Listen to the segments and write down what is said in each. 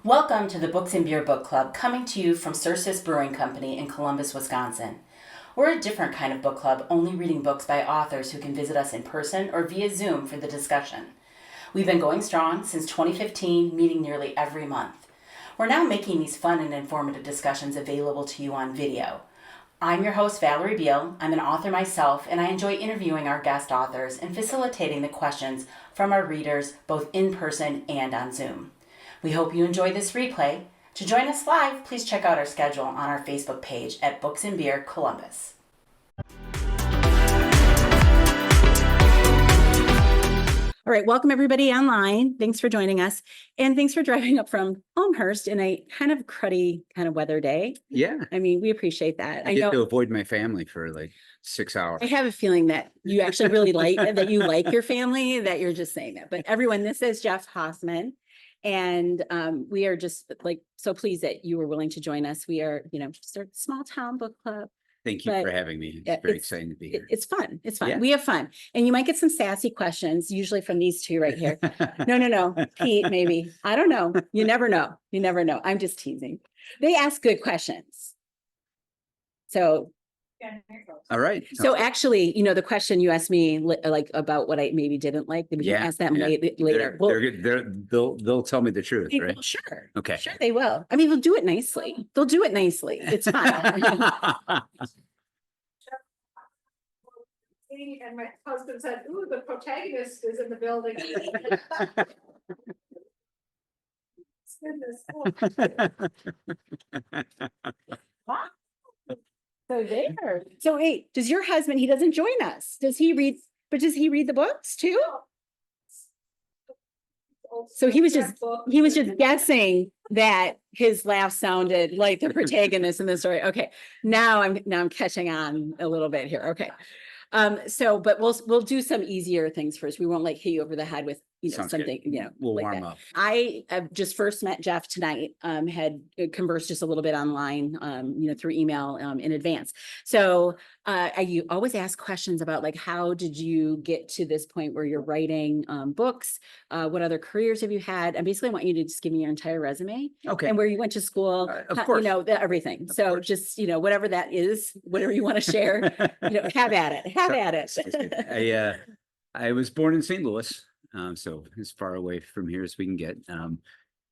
Welcome to the Books and Beer Book Club, coming to you from Sursus Brewing Company in Columbus, Wisconsin. We're a different kind of book club, only reading books by authors who can visit us in person or via Zoom for the discussion. We've been going strong since 2015, meeting nearly every month. We're now making these fun and informative discussions available to you on video. I'm your host, Valerie Beal. I'm an author myself, and I enjoy interviewing our guest authors and facilitating the questions from our readers both in person and on Zoom. We hope you enjoy this replay. To join us live, please check out our schedule on our Facebook page at Books and Beer Columbus. All right, welcome everybody online. Thanks for joining us. And thanks for driving up from Elmhurst in a kind of cruddy kind of weather day. Yeah. I mean, we appreciate that. I get to avoid my family for like 6 hours. I have a feeling that you actually really that you like your family, that you're just saying that. But everyone, this is Jeff Hoffmann. And we are just like so pleased that you were willing to join us. We are, just a small town book club. Thank you for having me. It's very exciting to be here. It's fun. It's fun. Yeah. We have fun. And you might get some sassy questions, usually from these two right here. No. Pete, maybe. I don't know. You never know. You never know. I'm just teasing. They ask good questions. So. All right. So actually, the question you asked me like about what I maybe didn't like, we can ask that later. They'll tell me the truth, right? Well, sure. Okay. Sure, they will. I mean, they'll do it nicely. It's fine. And my husband said, "Ooh, the protagonist is in the building." So there. So wait, does your husband, he doesn't join us? Does he read the books too? So he was just guessing that his laugh sounded like the protagonist in the story. Okay. Now I'm catching on a little bit here. Okay. But we'll do some easier things first. We won't like hit you over the head with something, we'll like warm that. up. I have just first met Jeff tonight, had conversed just a little bit online, through email in advance. So you always ask questions about like, how did you get to this point where you're writing books? What other careers have you had? And basically I want you to just give me your entire resume. Okay. And where you went to school, of course. Everything. So just, whatever that is, whatever you want to share, have at it. Have at it. I was born in St. Louis. So as far away from here as we can get,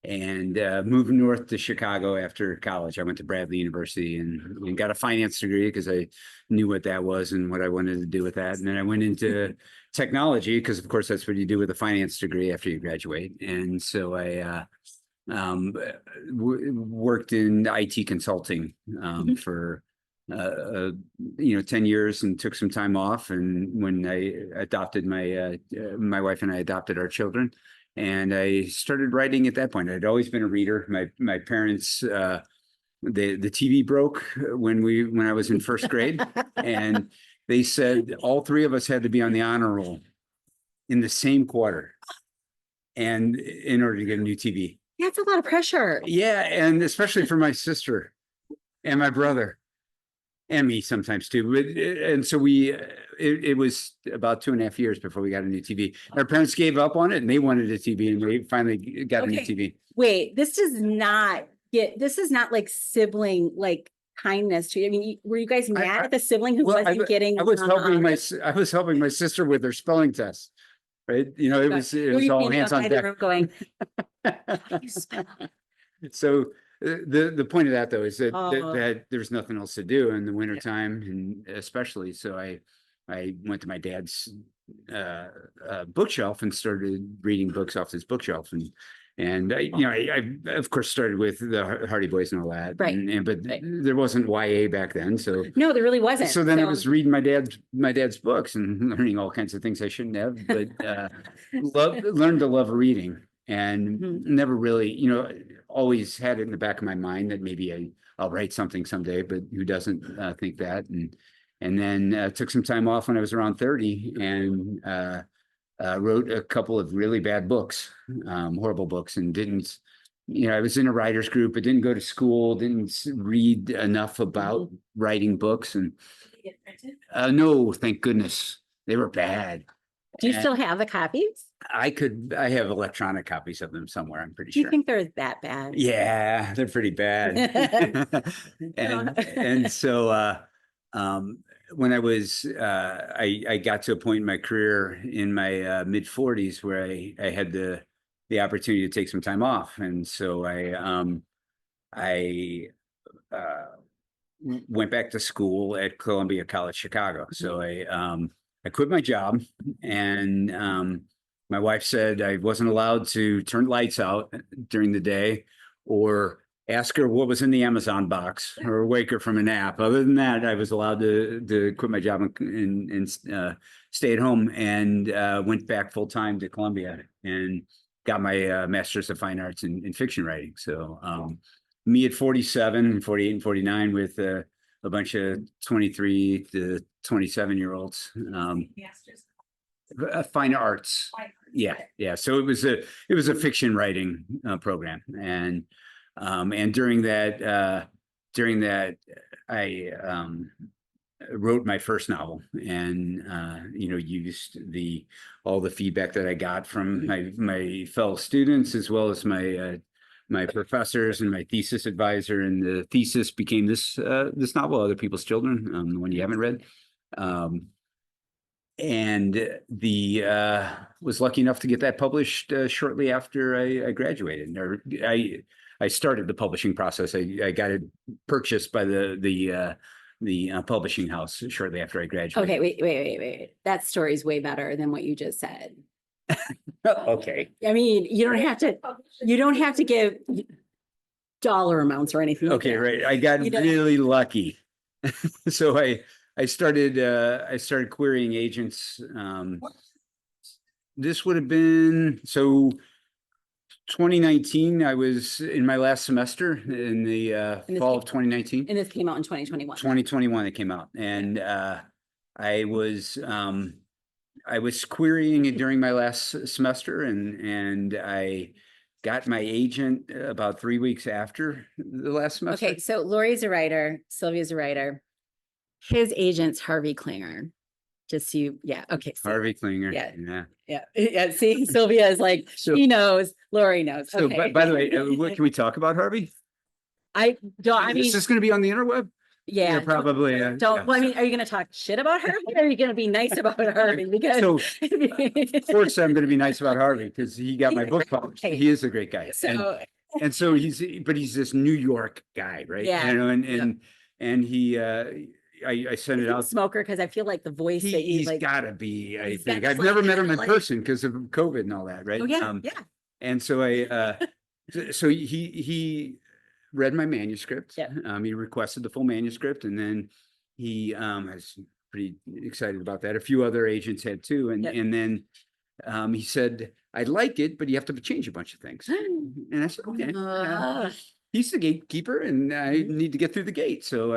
and moved north to Chicago after college. I went to Bradley University and got a finance degree because I knew what that was and what I wanted to do with that. And then I went into technology because, of course, that's what you do with a finance degree after you graduate. And so I worked in IT consulting for 10 years and took some time off. And when I adopted my wife and I adopted our children, and I started writing at that point. I'd always been a reader. My parents, the TV broke when I was in first grade, and they said all three of us had to be on the honor roll in the same quarter, and in order to get a new TV. That's a lot of pressure. Yeah, and especially for my sister and my brother. And me sometimes too. And so it was about 2.5 years before we got a new TV. Our parents gave up on it and they wanted a TV, and we finally got a new TV. Wait, this is not like sibling like kindness to you. I mean, were you guys mad at the sibling who wasn't getting? I was helping my sister with her spelling test. Right. It was all hands on deck. Going. So the point of that though is that there's nothing else to do in the wintertime, and especially so I went to my dad's bookshelf and started reading books off his bookshelf, and I of course started with the Hardy Boys and all that, right? But there wasn't YA back then, so no, there really wasn't. So then I was reading my dad's books and learning all kinds of things I shouldn't have, but learned to love reading. And never really, always had it in the back of my mind that maybe I'll write something someday, but who doesn't think that? And then took some time off when I was around 30 and wrote a couple of really bad books, horrible books, and didn't, I was in a writer's group, but didn't go to school, didn't read enough about writing books. And no, thank goodness, they were bad. Do you And still have the copies? I have electronic copies of them somewhere, I'm pretty Do you sure. think they're that bad? Yeah, they're pretty bad. And so when I got to a point in my career in my mid 40s where I had the opportunity to take some time off. And so I went back to school at Columbia College Chicago. So I quit my job, and my wife said I wasn't allowed to turn lights out during the day or ask her what was in the Amazon box or wake her from a nap. Other than that, I was allowed to quit my job and stay at home, and went back full time to Columbia and got my master's of fine arts in fiction writing. So me at 47, 48 and 49 with a bunch of 23 to 27-year-olds. Fine arts. Yeah. So it was a fiction writing program, and during that I wrote my first novel, and used all the feedback that I got from my fellow students, as well as my professors and my thesis advisor, and the thesis became this novel, Other People's Children, the one you haven't read. And was lucky enough to get that published shortly after I graduated. Or I started the publishing process. I got it purchased by the publishing house shortly after I graduated. Okay, wait. That story's way better than what you just said. Okay. I mean, you don't have to give dollar amounts or anything. Okay, like that. right. I got really lucky. So I started querying agents. This would have been 2019. I was in my last semester in the fall of 2019. And this came out in 2021. 2021 it came out, and I was querying it during my last semester, and I got my agent about 3 weeks after the last semester. Okay, so Lori's a writer, Sylvia's a writer. His agent's Harvey Klinger. Just so you, yeah, okay. So, Harvey Klinger. Yeah. See, Sylvia is like, she knows, Lori knows. So, Okay. by the way, what can we talk about Harvey? I mean, is this going to be on the interweb? yeah, probably. don't. Well, I mean, are you going to talk shit about Harvey, or are you going to be nice about Harvey? Because So, fortunately, I'm going to be nice about Harvey because he got my book published. Hey. He is a great guy. So, And so he's this New York guy, right? Yeah. And he, I sent it out. smoker, because I feel like the voice that you He's like. gotta be, I he's think. got I've like never met him in like- person because of COVID and all that, right? Oh yeah, yeah. And so so he read my manuscript. Yeah. He requested the full manuscript, and then he was pretty excited about that. A few other agents had too, and Yep. and then he said, "I like it, but you have to change a bunch of things." And I said, "Okay." He's the gatekeeper, and I need to get through the gate. So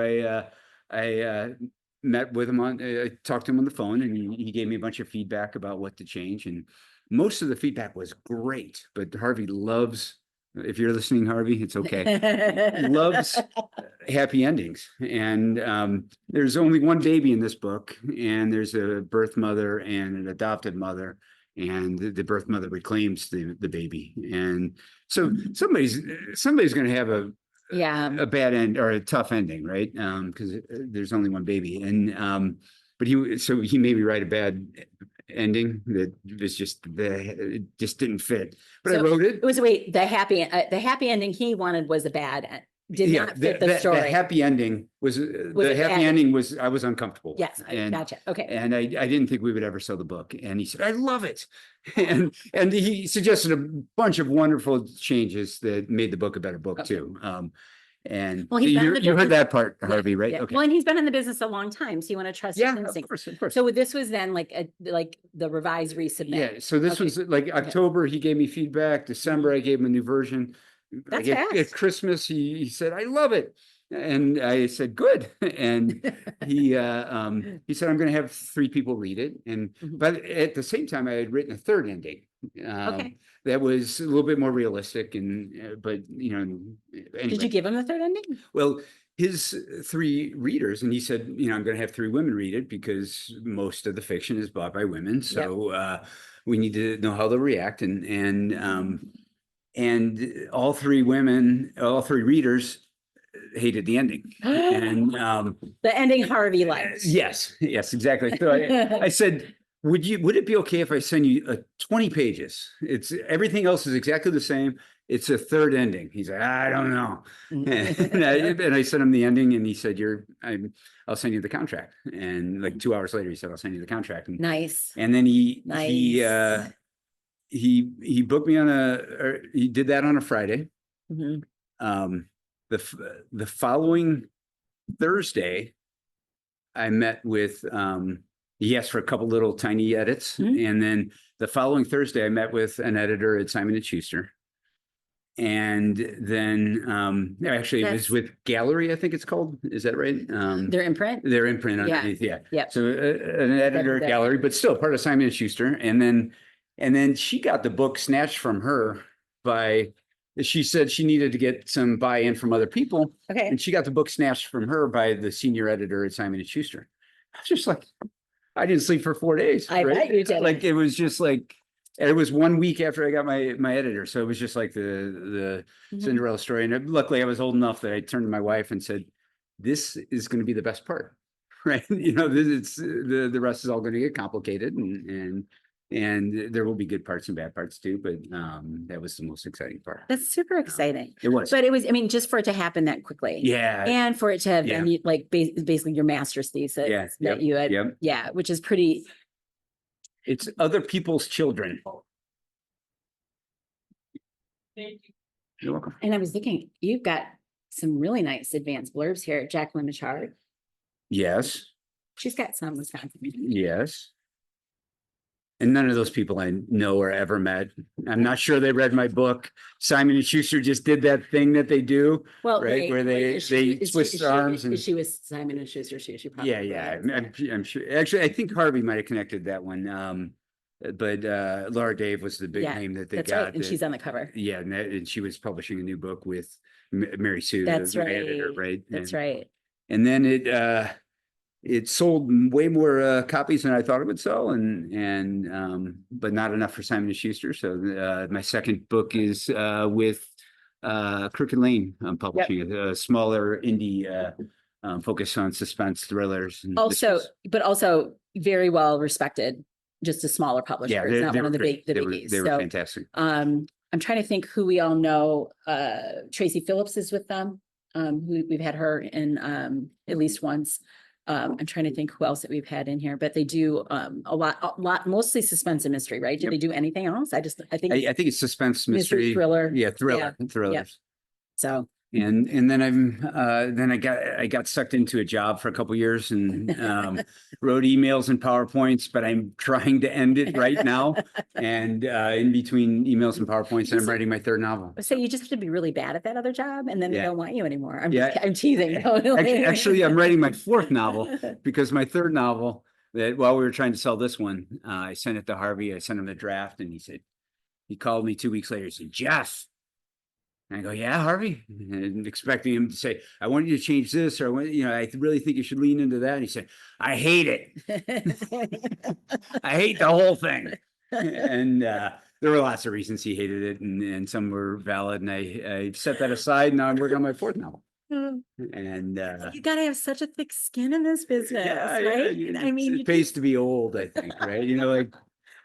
I met with him I talked to him on the phone, and he gave me a bunch of feedback about what to change. And most of the feedback was great, but Harvey loves, if you're listening, Harvey, it's okay. Loves happy endings. And there's only one baby in this book, and there's a birth mother and an adopted mother. And the birth mother reclaims the baby. And so somebody's going to have a bad end or a tough ending, right? Because there's only one baby. And but he made me write a bad ending that was it just didn't fit. But I wrote it. It was the happy ending he wanted was a bad end. Did not fit the story. The happy ending was I was uncomfortable. Yes, and, gotcha. Okay. And I didn't think we would ever sell the book. And he said, "I love it." and he suggested a bunch of wonderful changes that made the book a better book too. And Well, you heard that part, Harvey, right? Yeah. Okay. Well, and he's been in the business a long time, so you want to trust his instincts. Of course. So this was then like the revised resubmit. Yeah. So this was like October. He gave me feedback. December, I gave him a new version. That's at fast. Christmas, he said, "I love it." And I said, "Good." And he said, "I'm going to have 3 people read it." And but at the same time, I had written a third ending. That was a little bit more realistic, and but and Did you give him the third ending? well, his three readers, and he said, I'm going to have three women read it because most of the fiction is bought by women. So we need to know how they'll react. And all three readers hated the ending. And The ending Harvey liked. yes, exactly. So I said, would it be okay if I send you 20 pages? It's everything else is exactly the same. It's a third ending. He's like, I don't know. And I sent him the ending, and he said, I'll send you the contract. And like 2 hours later, he said, I'll send you the contract. And, Nice. and then he booked me he did that on a Friday. Mhm. The following Thursday, I met with, he asked for a couple little tiny edits. And then the following Thursday, I met with an editor at Simon & Schuster. And then actually it was with Gallery, I think it's called. Is that right? Their imprint? Their imprint underneath, yeah. Yep. So an editor at Gallery, but still part of Simon & Schuster. And then she got the book snatched from her she said she needed to get some buy-in from other people. Okay. And she got the book snatched from her by the senior editor at Simon & Schuster. I was just like, I didn't sleep for 4 days. I bet you did. Like, it was just like, and it was 1 week after I got my editor. So it was just like the Cinderella story. And luckily I was old enough that I turned to my wife and said, this is going to be the best part, right? The rest is all going to get complicated and there will be good parts and bad parts too. But that was the most exciting part. That's super exciting. It was. But it was, I mean, just for it to happen that quickly. Yeah. And for it to have been like basically your master's thesis that you had, which is pretty. It's other people's children. Thank you. You're welcome. And I was looking, you've got some really nice advanced blurbs here. Jacqueline Michard. Yes. She's got some Wisconsin. Yes. And none of those people I know or ever met. I'm not sure they read my book. Simon & Schuster just did that thing that they do, Well, right? Where they twist their arms. And she was Simon & Schuster. She probably. yeah. I'm sure. Actually, I think Harvey might have connected that one. But Laura Dave was the big name that they that's got. Right. And she's on the cover. Yeah, and she was publishing a new book with Mary Sue, That's the right. editor, right? That's right. And then it sold way more copies than I thought it would sell, but not enough for Simon & Schuster. So my second book is with Crooked Lane. I'm publishing a smaller indie focus on suspense thrillers. And but also very well respected. Just a smaller publisher. Yeah, it's not one of the biggies. They were fantastic. I'm trying to think who we all know. Tracy Phillips is with them. We've had her in at least once. I'm trying to think who else that we've had in here, but they do a lot, mostly suspense and mystery, right? Do they do anything else? I think it's suspense, mystery, thriller. Yeah, thrillers. Yep. So. And then I got sucked into a job for a couple of years and wrote emails and PowerPoints, but I'm trying to end it right now. And in between emails and PowerPoints, I'm writing my third novel. So you just have to be really bad at that other job, and then they don't want you anymore. I'm teasing. Actually, I'm writing my fourth novel because my third novel, that while we were trying to sell this one, I sent it to Harvey. I sent him the draft, and he called me 2 weeks later. He said, Jeff. And I go, yeah, Harvey, and expecting him to say, I want you to change this, or I really think you should lean into that. And he said, I hate it. I hate the whole thing. And there were lots of reasons he hated it, and some were valid. And I set that aside. And now I'm working on my fourth novel. And you gotta have such a thick skin in this business, right? I mean, it pays to be old, I think, right? Like.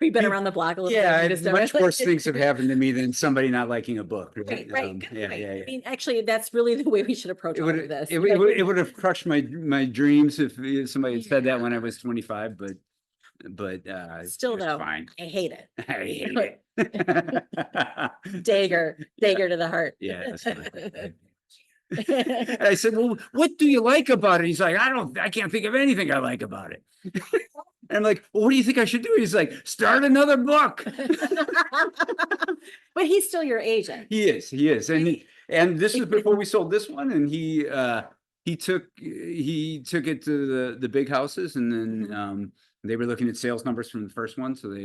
We've been around the block a little bit. Yeah, much worse things have happened to me than somebody not liking a book. Right. Yeah. I mean, actually, that's really the way we should approach all of this. It would have crushed my dreams if somebody had said that when I was 25, but still though, fine. I hate it. I hate it. Dagger to the heart. Yeah, that's fine. And I said, well, what do you like about it? He's like, I can't think of anything I like about it. And I'm like, well, what do you think I should do? He's like, start another book. But he's still your agent. He is. And this is before we sold this one. And he took it to the big houses, and then they were looking at sales numbers from the first one. So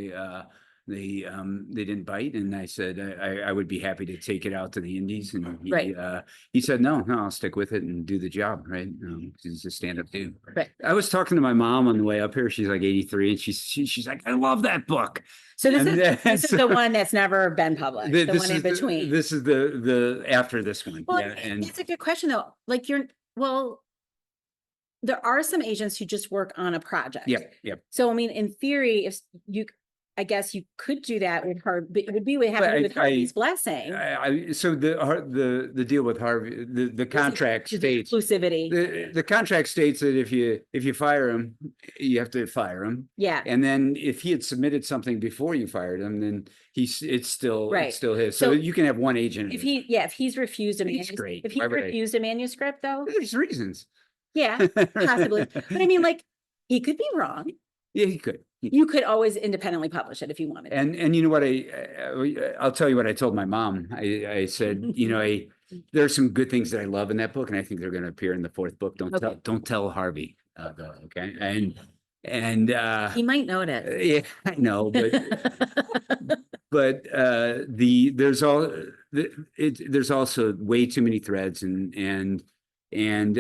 They didn't bite, and I said I would be happy to take it out to the Indies, and Right. he said no, I'll stick with it and do the job, right? He's a stand-up dude. Right. I was talking to my mom on the way up here. She's like 83, and she's like, I love that book. So this And is the one that's never been published, the This one in is between. This is the after this one. Well, Yeah, and it's a good question though. Like there are some agents who just work on a project. yep. So I mean, in theory, I guess you could do that with her, but it would be what But happened with Harvey's blessing. So the deal with Harvey, the contract There's states exclusivity. the contract states that if you fire him, you have to fire him. Yeah. And then if he had submitted something before you fired him, then it's still Right. his. So So you can have one agent. If he's refused a It's manuscript, great. if he Why would I? refused a manuscript though, There's reasons. yeah, possibly. But I mean, like, he could be wrong. Yeah, he could. You could always independently publish it if you wanted. And you know what I'll tell you what I told my mom. I said, there are some good things that I love in that book, and I think they're going to appear in the fourth book. Don't tell Harvey. Though, okay. And He might notice. yeah, I know, but there's also way too many threads, and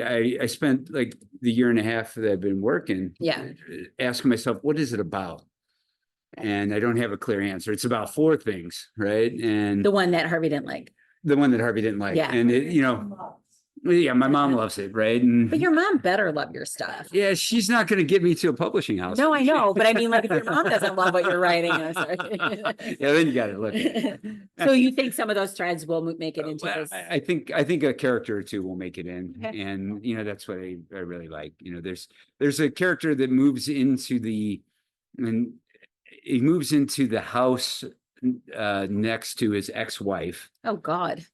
I spent like the year and a half that I've been working, asking myself, what is it about? And I don't have a clear answer. It's about four things, right? And The one that Harvey didn't like. the one that Harvey didn't like, Yeah. and yeah, my mom loves it, right? And But your mom better love your stuff. yeah, she's not going to get me to a publishing house. No, I know, but I mean, like, if your mom doesn't love what you're writing, I'm sorry. Yeah, then you got to look. So you think some of those threads will make it into Well, this? I think a character or two will make it in, Okay. and that's what I really like. There's a character that moves into the house next to his ex-wife Oh, God.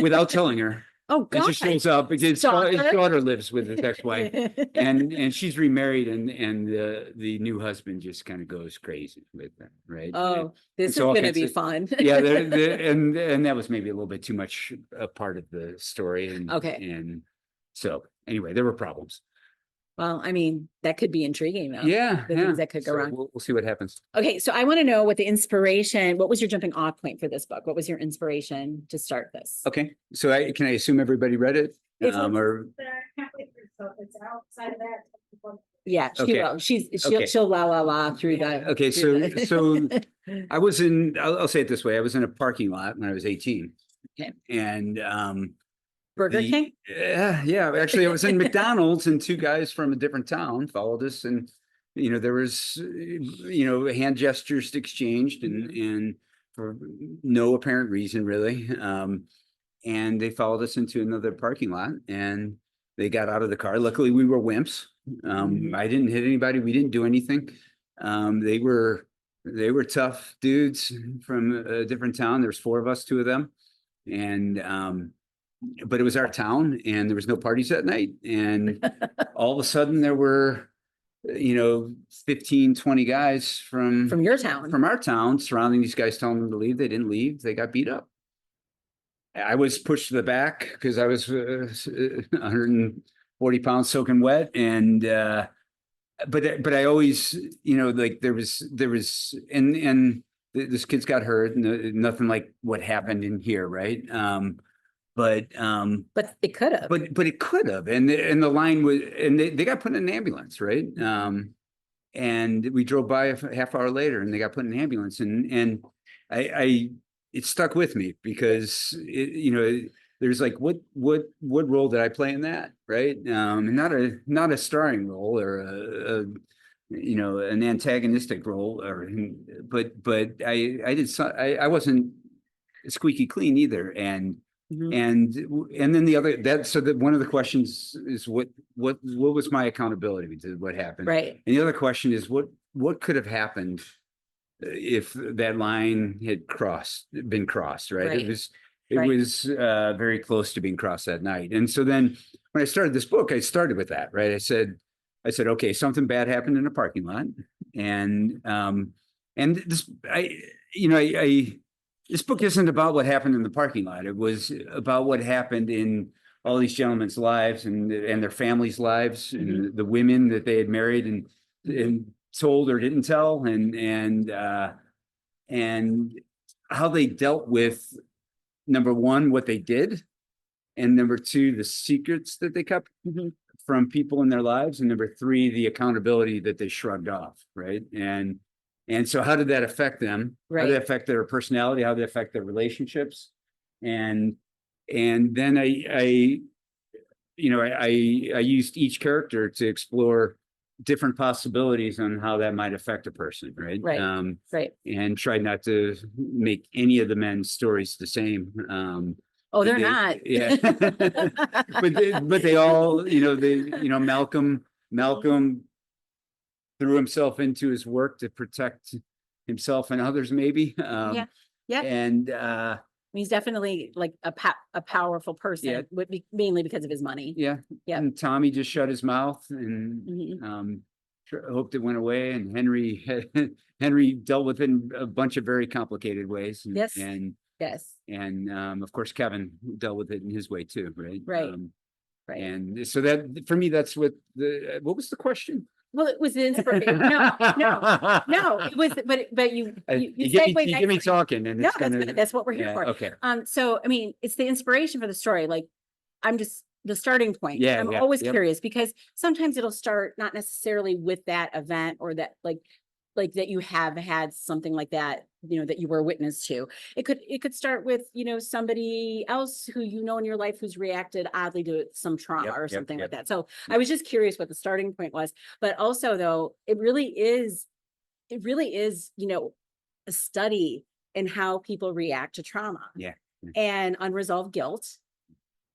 without telling her. Oh, And God. she shows up because his Stalker. daughter lives with his ex-wife, and she's remarried, and the new husband just kind of goes crazy with them, right? Oh, this is So all gonna kinds be of- fun. Yeah, and that was maybe a little bit too much a part of the story, and Okay. and so anyway, there were problems. Well, I mean, that could be intriguing though. Yeah, The things that could go So wrong. We'll see what happens. Okay, so I want to know what was your jumping off point for this book? What was your inspiration to start this? Okay, so can I assume everybody read it? If- Or Halfway through, so if it's outside of that. Yeah, she Okay. will. She'll Okay. she'll la through the. Okay, through so the- I was I'll say it this way, I was in a parking lot when I was 18. Okay. And Burger King? yeah, actually I was in McDonald's, and two guys from a different town followed us, and there was hand gestures exchanged, and for no apparent reason really, and they followed us into another parking lot, and they got out of the car. Luckily we were wimps. I didn't hit anybody, we didn't do anything. They were tough dudes from a different town. There's four of us, two of them, and but it was our town, and there was no parties that night, and all of a sudden there were 15, 20 guys From your town? from our town surrounding these guys, telling them to leave. They didn't leave. They got beat up. I was pushed to the back because I was 140 pounds soaking wet, and but I always like there was and this kid's got hurt, nothing like what happened in here, right? But it could have. but it could have, and the line was, and they got put in an ambulance, right? And we drove by a half hour later, and they got put in an ambulance, and it stuck with me because there's like what role did I play in that, right? Not a starring role or an antagonistic role, but I wasn't squeaky clean either, and then one of the questions is what was my accountability to what happened, Right. and the other question is what could have happened if that line had been crossed, right? Right. It was very close to being crossed that night. And so then when I started this book, I started with that, right? I said, okay, something bad happened in a parking lot. And this, this book isn't about what happened in the parking lot. It was about what happened in all these gentlemen's lives and their families' lives, and the women that they had married and told or didn't tell, and and how they dealt with, number one, what they did, and number two, the secrets that they kept Mhm. from people in their lives, and number three, the accountability that they shrugged off, right? And so how did that affect them? How did Right. it affect their personality? How did it affect their relationships? And then I used each character to explore different possibilities on how that might affect a person, right? Right. Right. And tried not to make any of the men's stories the same. Oh, they're they- not. Yeah. but they all, Malcolm threw himself into his work to protect himself and others, maybe. Yeah. Yep. And He's definitely like a powerful person, Yeah. mainly because of his money. yeah, Yep. and Tommy just shut his mouth and Mhm. hoped it went away. And Henry dealt with it in a bunch of very complicated ways. Yes. And Yes. of course Kevin dealt with it in his way too, right? Right. Right. And so that, for me, that's what was the question? Well, it was the inspiration. No, it was, but you You segued get me talking, and No, it's gonna. that's what we're here Yeah, for. okay. So I mean, it's the inspiration for the story. Like, I'm just the starting point. Yeah, I'm yeah, always yep. curious because sometimes it'll start not necessarily with that event or that like that you have had something like that, that you were a witness to. It could start with, somebody else who in your life who's reacted oddly to some trauma Yep, or yep, something like yep. that. So I was just curious what the starting point was, but also though, it really is, a study in how people react to trauma. Yeah. And unresolved guilt.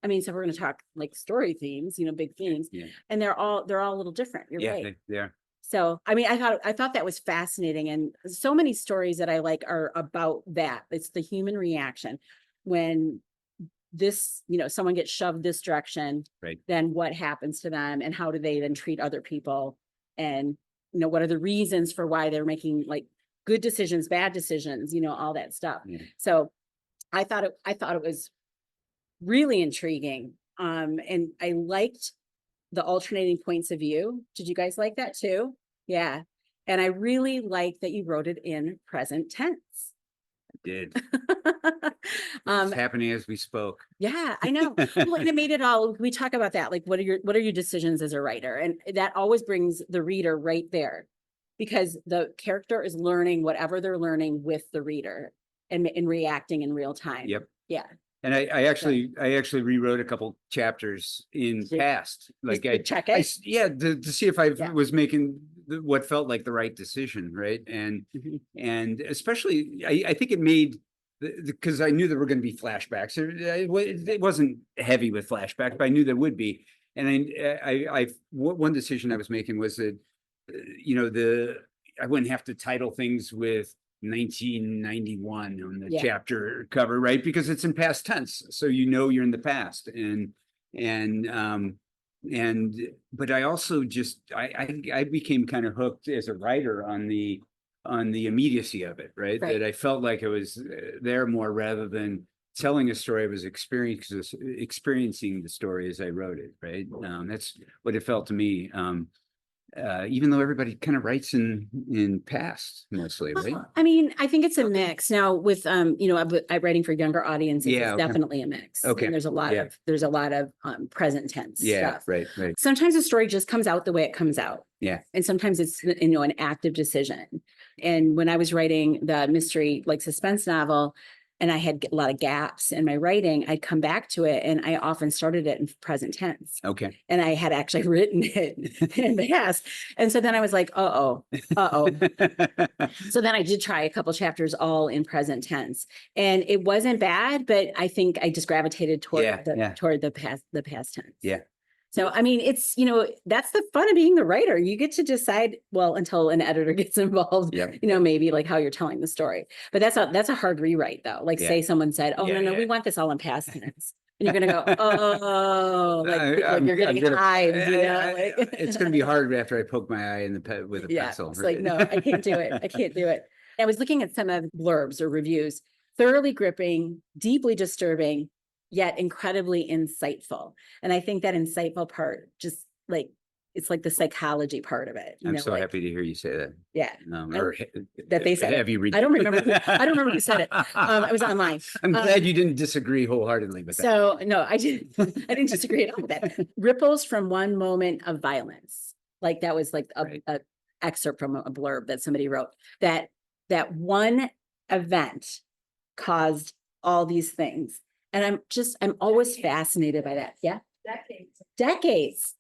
I mean, so we're going to talk like story themes, big themes, Yeah. and they're all a little different. You're Yeah, right. they are. So, I mean, I thought that was fascinating. And so many stories that I like are about that. It's the human reaction when this, someone gets shoved this direction, Right. then what happens to them and how do they then treat other people? And, what are the reasons for why they're making like good decisions, bad decisions, all that stuff. Yeah. So I thought it was really intriguing. And I liked the alternating points of view. Did you guys like that too? Yeah. And I really like that you wrote it in present tense. I did. Um, It's happening as we spoke. yeah, I know. Well, and it made it all, we talk about that. Like, what are your decisions as a writer? And that always brings the reader right there because the character is learning whatever they're learning with the reader and reacting in real time. Yep. Yeah. And I actually rewrote a couple chapters in past, like to check it? to see if I Yeah. was making what felt like the right decision, right? And Mhm. and especially, I think it made, because I knew there were going to be flashbacks. It wasn't heavy with flashbacks, but I knew there would be. And one decision I was making was that, I wouldn't have to title things with 1991 on the Yeah. chapter cover, right? Because it's in past tense, so you're in the past. But I also just I became kind of hooked as a writer on the immediacy of it, right? Right. That I felt like it was there more rather than telling a story. I was experiencing the story as I wrote it, right? That's what it felt to me. Even though everybody kind of writes in past mostly, right? I mean, I think it's a mix now with, I'm writing for younger audiences. Yeah, It's okay. definitely a mix. Okay, And there's a lot of present tense stuff. Right. Sometimes the story just comes out the way it comes out. Yeah. And sometimes it's, an active decision. And when I was writing the mystery, like suspense novel, and I had a lot of gaps in my writing, I'd come back to it and I often started it in present tense. Okay. And I had actually written it in the past. And so then I was like, uh-oh. So then I did try a couple chapters all in present tense. And it wasn't bad, but I think I just gravitated toward the past tense. Yeah. So, I mean, it's, that's the fun of being the writer. You get to decide, well, until an editor gets involved, Yep. Maybe like how you're telling the story. But that's a hard rewrite though. Like say someone said, oh, no, we want this all in past tense. And you're going to go, oh, like you're getting hives, It's going to be hard after I poke my eye in the with a pencil. It's like, no, I can't do it. I can't do it. I was looking at some of the blurbs or reviews, thoroughly gripping, deeply disturbing, yet incredibly insightful. And I think that insightful part just like it's like the psychology part of it. You I'm know, so like, happy to hear you say that. Yeah. Or That they said have it. you read? I don't remember. I don't remember who said it. It was online. I'm glad you didn't disagree wholeheartedly with that. So no, I didn't. I didn't disagree at all with that. Ripples from one moment of violence. Like that was like Right. a excerpt from a blurb that somebody wrote. That one event caused all these things, and I'm always fascinated by that. Yeah, decades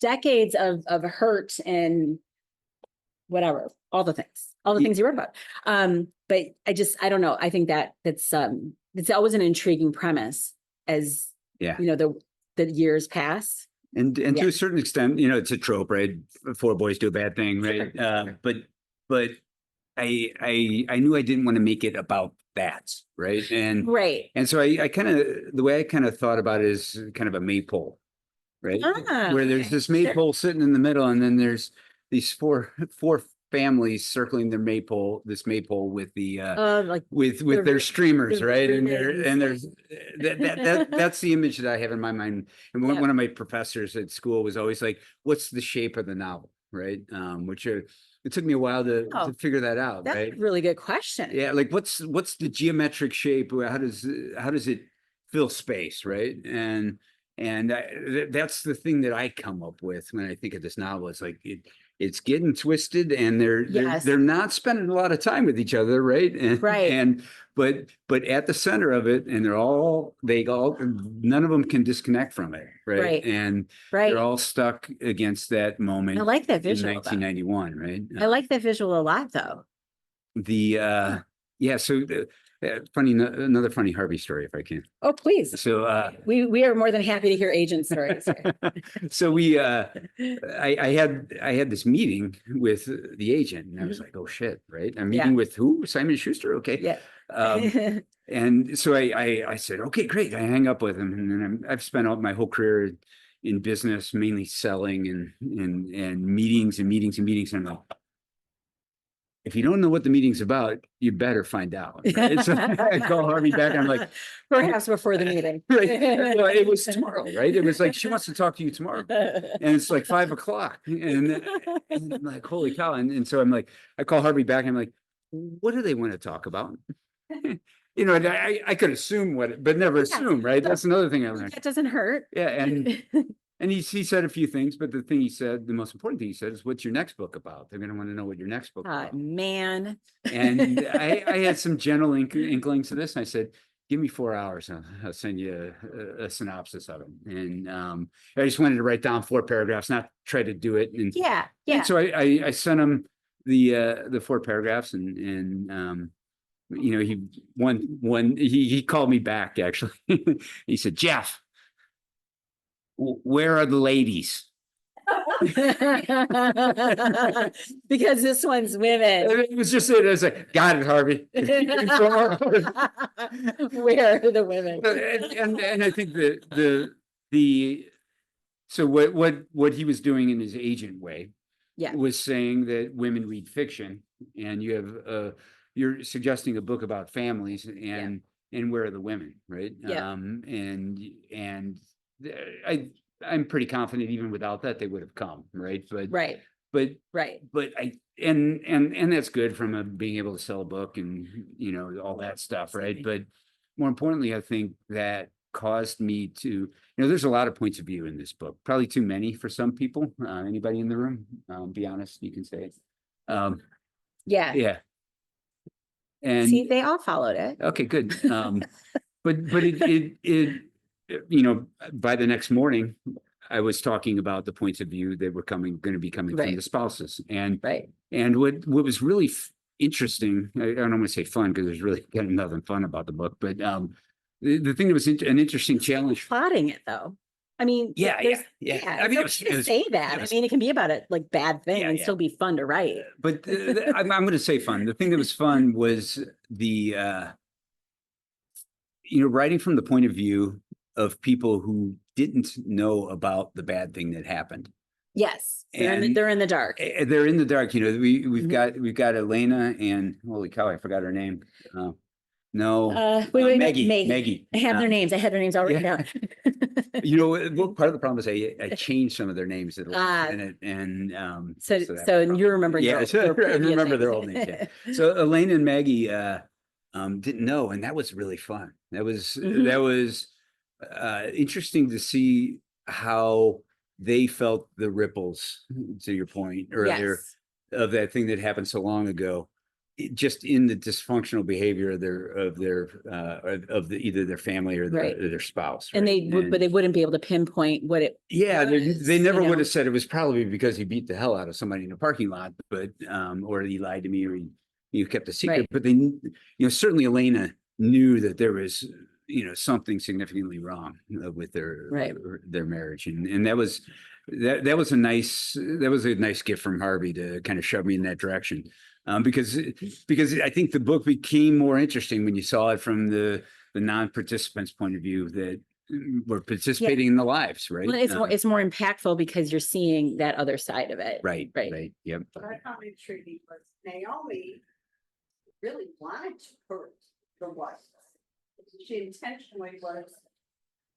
of hurt and whatever, all the things you wrote about. But I don't know. I think that it's always an intriguing premise as you know, the years pass. And to a certain extent, you know, it's a trope, right? 4 boys do a bad thing, right? But I knew I didn't want to make it about that, right? And so I kind of, the way I kind of thought about it is kind of a maypole, right? Where there's this maypole sitting in the middle, and then there's these four families circling their maypole, with the with their streamers, right? And there's that's the image that I have in my mind. And one of my professors at school was always like, "What's the shape of the novel?" Right? It took me a while to figure that out. That's right? a really good question. Yeah, like what's the geometric shape? How does it fill space, right? And that's the thing that I come up with when I think of this novel. It's like it's getting twisted, and they're not spending a lot of time with each other, right? And but at the center of it, and none of them can disconnect from it, right? And they're all stuck against that moment. I like that visual. In 1991, right? I like that visual a lot, though. Another funny Harvey story, if I can. Oh, please. So we are more than happy to hear agent stories. So I had this meeting with the agent, and I was like, oh shit, right? I'm meeting with who? Simon Schuster. Okay. Yeah. And so I said, okay, great. I hang up with him, and then I've spent all my whole career in business, mainly selling and meetings and meetings and meetings. And I'm like, if you don't know what the meeting's about, you better find out. Right? So I call Harvey back, and I'm like, perhaps before the meeting. Right. Well, it was tomorrow, right? It was like, she wants to talk to you tomorrow. And it's like 5 o'clock. And I'm like, holy cow. And so I'm like, I call Harvey back, and I'm like, what do they want to talk about? You know, and I could assume but never assume, right? That's another thing I learned. That doesn't hurt. Yeah. And he said a few things, but the most important thing he said is, what's your next book about? They're going to want to know what your next book is about. Man. And I had some general inklings to this. And I said, give me 4 hours. I'll send you a synopsis of it. And I just wanted to write down 4 paragraphs, not try to do it. And and so I sent him the 4 paragraphs, and you know, he called me back, actually. He said, Jeff, where are the ladies? Because this one's women. It was just it. I was like, got it, Harvey. Where are the women? And I think so what he was doing in his agent way was saying that women read fiction, and you're suggesting a book about families, and where are the women, right? And I'm pretty confident even without that they would have come, right? But that's good from being able to sell a book and, you know, all that stuff, right? But more importantly, I think that caused me to, you know, there's a lot of points of view in this book, probably too many for some people. Anybody in the room? Be honest, you can say it. Yeah. And see, they all followed it. Okay, good. But it you know, by the next morning, I was talking about the points of view that were going to be coming from the spouses, and what was really interesting. I don't want to say fun, because there's really nothing fun about the book, but the thing that was an interesting challenge. Plotting it, though. I mean, yeah. I mean, it's okay to say that. I mean, it can be about it like bad thing and still be fun to write. But I'm going to say fun. The thing that was fun was you know, writing from the point of view of people who didn't know about the bad thing that happened. Yes, they're in the dark. They're in the dark. You know, we've got Elena, and holy cow, I forgot her name. Wait, Maggie. I have their names. I had their names all written down. You know, well, part of the problem is I changed some of their names Ah. in it, and So that- you remember yeah, their, so their I previous remember their names. old names. Yeah. So Elaine and Maggie didn't know, and that was really fun. That was interesting to see how they felt the ripples, to your point earlier, Yes. of that thing that happened so long ago, just in the dysfunctional behavior of either their family or Right. their spouse. And right? they would, but they wouldn't be able to pinpoint what it. Yeah, they was, never you would know. have said it was probably because he beat the hell out of somebody in a parking lot, but or he lied to me, or he kept a secret. Right. But they, certainly Elena knew that there was, something significantly wrong with their marriage, and that was a nice gift from Harvey to kind of shove me in that direction, because I think the book became more interesting when you saw it from the non-participants' point of view that were participating in the lives, right? Well, it's more impactful because you're seeing that other side of it. Right. Yep. What I found intriguing was Naomi really wanted to hurt the wife. She intentionally was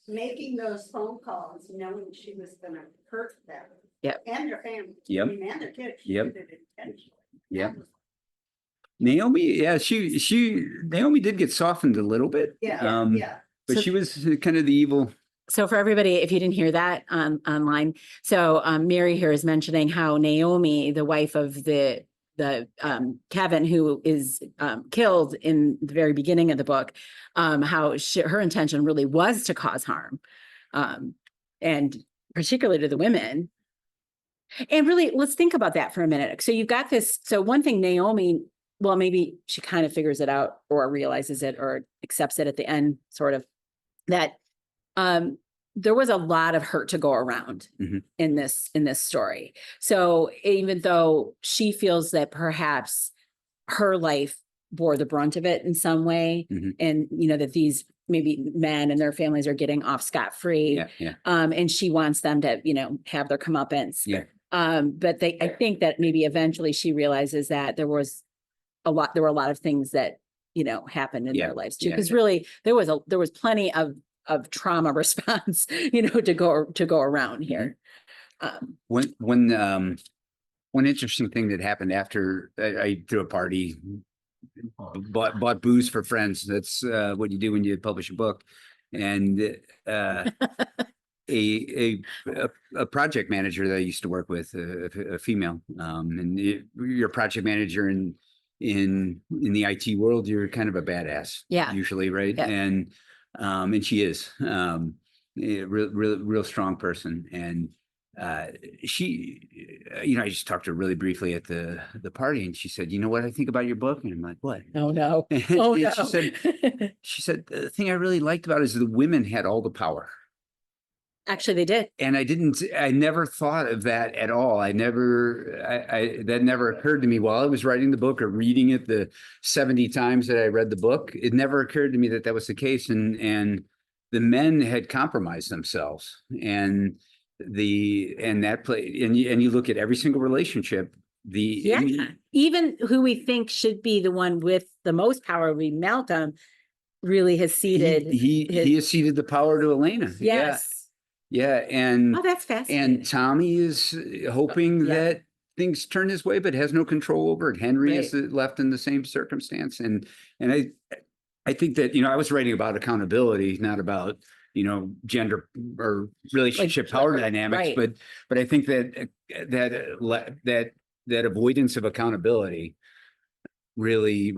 making those phone calls, knowing she was gonna hurt them. Yep. And their family. Yep. I mean, and their kids. She Yep. did it intentionally. Yep. Naomi, yeah, Naomi did get softened a little bit. Yeah, yeah. But So- she was kind of the evil. So for everybody, if you didn't hear that online, so Mary here is mentioning how Naomi, the wife of the Kevin, who is killed in the very beginning of the book, how her intention really was to cause harm, and particularly to the women. And really, let's think about that for a minute. So you've got this. So one thing, Naomi, well, maybe she kind of figures it out or realizes it or accepts it at the end, sort of, that there was a lot of hurt to go around in this story. So even though she feels that perhaps her life bore the brunt of it in some way, and that these maybe men and their families are getting off scot-free, and she wants them to have their comeuppance. But I think that maybe eventually she realizes that there were a lot of things that happened in their lives too, because really there was plenty of trauma response, to go around here. One interesting thing that happened after I threw a party, bought booze for friends. That's what you do when you publish a book, and a project manager that I used to work with, a female, and you're a project manager in the IT world, you're kind of a badass, usually, right? And she is a real strong person, and she, I just talked to her really briefly at the party, and she said, "You know what I think about your book?" And I'm like, "What?" Oh no! And Oh no! She said the thing I really liked about it is the women had all the power. Actually, they did. And I never thought of that at all. That never occurred to me while I was writing the book or reading it the 70 times that I read the book. It never occurred to me that was the case. And the men had compromised themselves, and that play, and you look at every single relationship, even who we think should be the one with the most power, Malcolm, really has ceded. He has ceded the power to Elena. Yes. Yeah, and that's fascinating. And Tommy is hoping that things turn his way, but has no control over it. Henry is left in the same circumstance, and I think that I was writing about accountability, not about gender or relationship power dynamics, but I think that avoidance of accountability really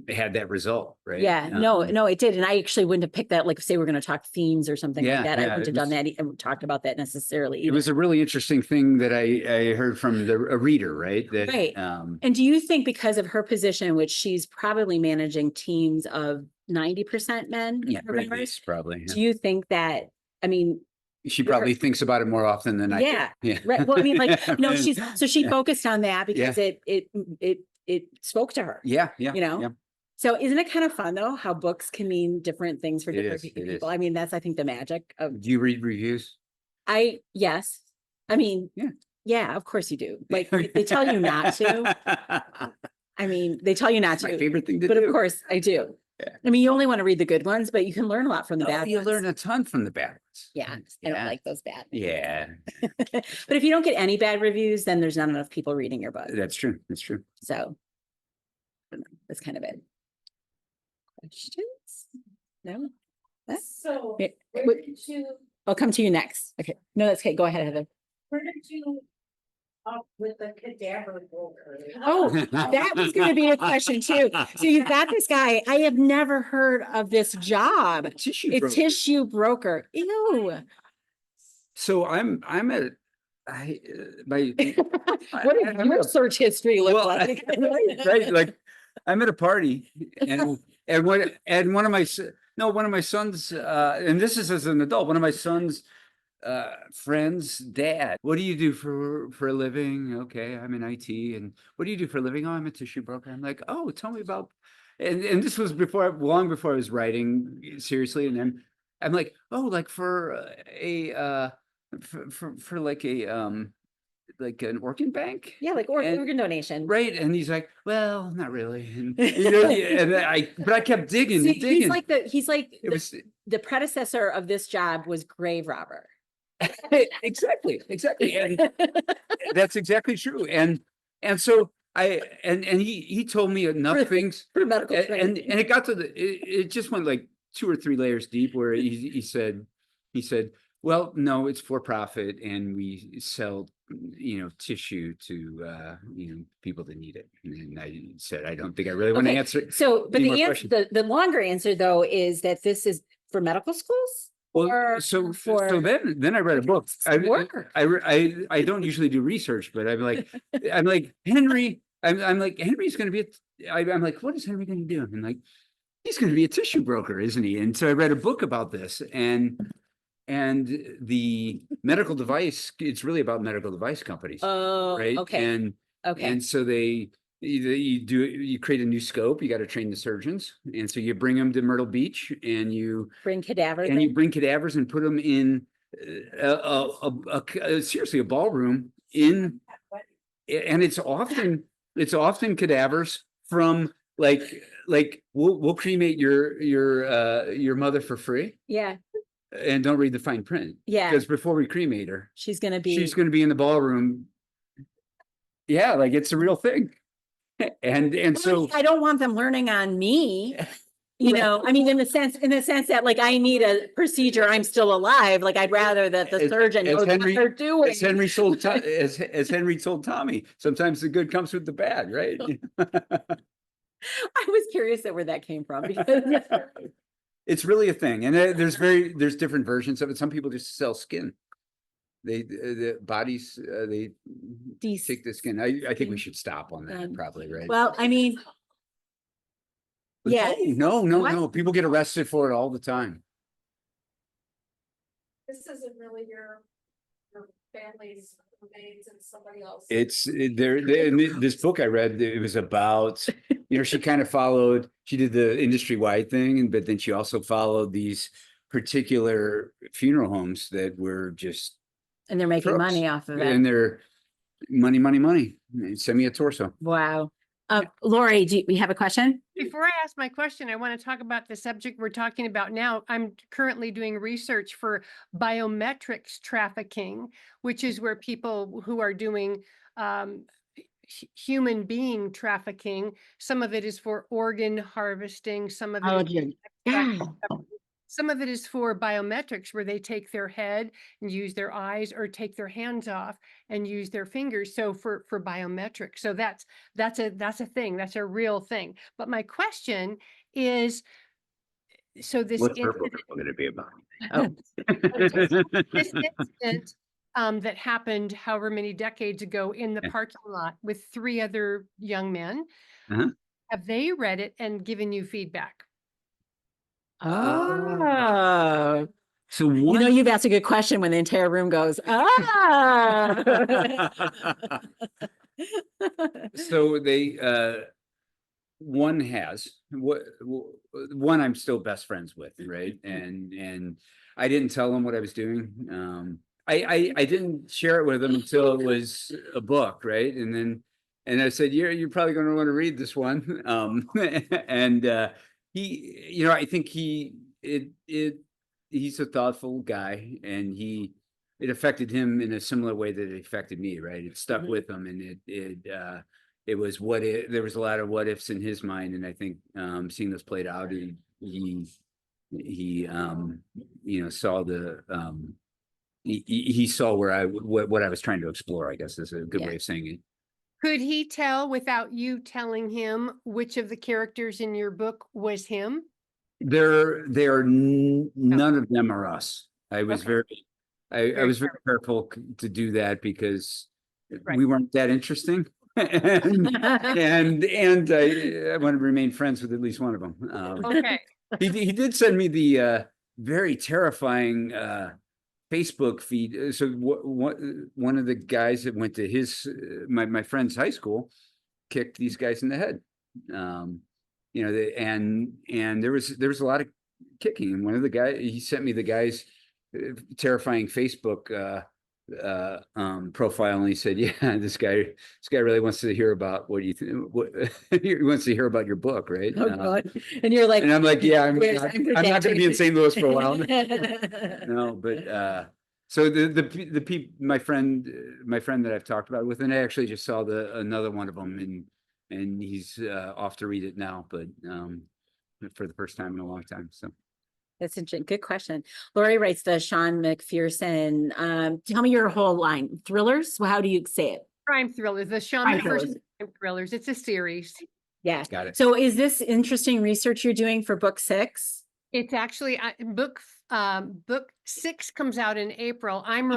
had that result, right? No, it did. And I actually wouldn't have picked that, like, say we're going to talk themes or something like that. I wouldn't have done that and talked about that necessarily either. It was a really interesting thing that I heard from a reader, right? And do you think because of her position, which she's probably managing teams of 90% men? Probably. Do you think that, she probably thinks about it more often than I do. Yeah. Right. Well, she focused on that because it spoke to her. So isn't it kind of fun though, how books can mean different things for different people? That's, I think, the magic of. Do you read reviews? Yes. Yeah, of course you do. Like, they tell you not to. They tell you not to. My favorite thing to do. do. But of course I do. I mean, you only want to read the good ones, but you can learn a lot from the bad You ones. learn a ton from the bad ones. Yeah, I Yeah. don't like those bad. Yeah, But if you don't get any bad reviews, then there's not enough people reading your book. that's true. That's true. So I don't know, that's kind of it. Questions? No? So, Yeah, where wait. did you, I'll come to you next. Okay. No, that's okay. Go ahead, Heather. where did you up with the cadaver broker? Oh, that was going to be a question too. So you've got this guy. I have never heard of this job. Tissue It's broker. tissue broker. Ew. So I'm at, I, my. What does I'm your at a- search history look well, like? right, like, I'm at a party and one of my, one of my sons, and this is as an adult, one of my son's friends' dad. What do you do for a living? Okay, I'm in IT. And what do you do for a living? Oh, I'm a tissue broker. I'm like, oh, tell me about, and this was long before I was writing seriously. And then I'm like, oh, like for like like an organ bank? Yeah, like And- organ donation. Right. And he's like, well, not really. And, you know, but I kept digging See, and digging. he's like It was the predecessor of this job was grave robber. exactly. And that's exactly true. And so he told me enough things, For medical and training. it got to it just went like 2 or 3 layers deep, where he said, well, no, it's for profit, and we sell, tissue to people that need it. And I said, I don't think I really want to Okay, answer. So, but any the more answer, questions. the longer answer though, is that this is for medical schools? Well, or so for then I read a book. work? I don't usually do research, but I'm like Henry. I'm like, Henry's going to be. I'm like, what is Henry going to do? I'm like, he's going to be a tissue broker, isn't he? And so I read a book about this, and the medical device. It's really about medical device companies, Oh, right? okay. And so you create a new scope. You got to train the surgeons, and so you bring them to Myrtle Beach, and you Bring cadavers. and you in? bring cadavers and put them in seriously a ballroom and it's often cadavers from like we'll cremate your mother for free, Yeah, and don't read the fine print, yeah. because before we cremate her, She's gonna be. she's going to be in the ballroom. Yeah, like it's a real thing. And so I don't want them learning on me. I mean, in the sense that like I need a procedure, I'm still alive. Like I'd rather that the surgeon knows what they're doing. as Henry told Tommy, sometimes the good comes with the bad, right? I was curious where that came from because It's really a thing, and there's different versions of it. Some people just sell skin. The bodies they take the skin. I think we should stop on that, probably, right? well, I mean, yeah. No. People get arrested for it all the time. This isn't really your family's remains and somebody else. It's in this book I read, it was about, she kind of followed, she did the industry-wide thing, but then she also followed these particular funeral homes that were just, And they're making crooks. money off of it. And they're money. Send me a torso. Wow. Lori, do we have a question? Before I ask my question, I want to talk about the subject we're talking about now. I'm currently doing research for biometrics trafficking, which is where people who are doing human being trafficking, some of it is for organ harvesting, some of it is some of it is for biometrics, where they take their head and use their eyes, or take their hands off and use their fingers. So for biometrics, so that's a thing, that's a real thing. But my question is, so this What's her book going to be about? this incident that happened however many decades ago in the parking lot with 3 other young men, have they read it and given you feedback? Oh, So one, you've asked a good question when the entire room goes, so they one has one I'm still best friends with, right? And I didn't tell him what I was doing. I didn't share it with him until it was a book, right? And I said, you're probably going to want to read this one. I think he's a thoughtful guy, and it affected him in a similar way that it affected me, right? It stuck with him, and it was there was a lot of what ifs in his mind, and I think seeing this played out, he saw he saw what I was trying to explore, I guess is a good way of saying it. Could he tell without you telling him which of the characters in your book was him? None of them are us. I was Okay. I was very careful to do that because Right. we weren't that interesting. and I want to remain friends with at least one of them. Okay. He did send me the very terrifying Facebook feed. So one of the guys that went to his my friend's high school kicked these guys in the head. And there was a lot of kicking. And one of the guys, he sent me the guy's terrifying Facebook profile, and he said, "Yeah, this guy really wants to hear about what you he wants to hear about your book, right?" Oh God. And you're like, and I'm like, "Yeah, I'm where's not Andrew going to be in St. Louis for a while." Dancing? No, but so my friend that I've talked about with, and I actually just saw another one of them, and he's off to read it now, but for the first time in a long time. So That's interesting. Good question. Lori writes the Sean McPherson. Tell me your whole line. Thrillers? Well, how do you say it? Crime thrillers, the Sean Crime McPherson thrillers. crime thrillers. It's a series. Yeah. got it. So is this interesting research you're doing for book 6? It's actually book 6 comes out in April. I'm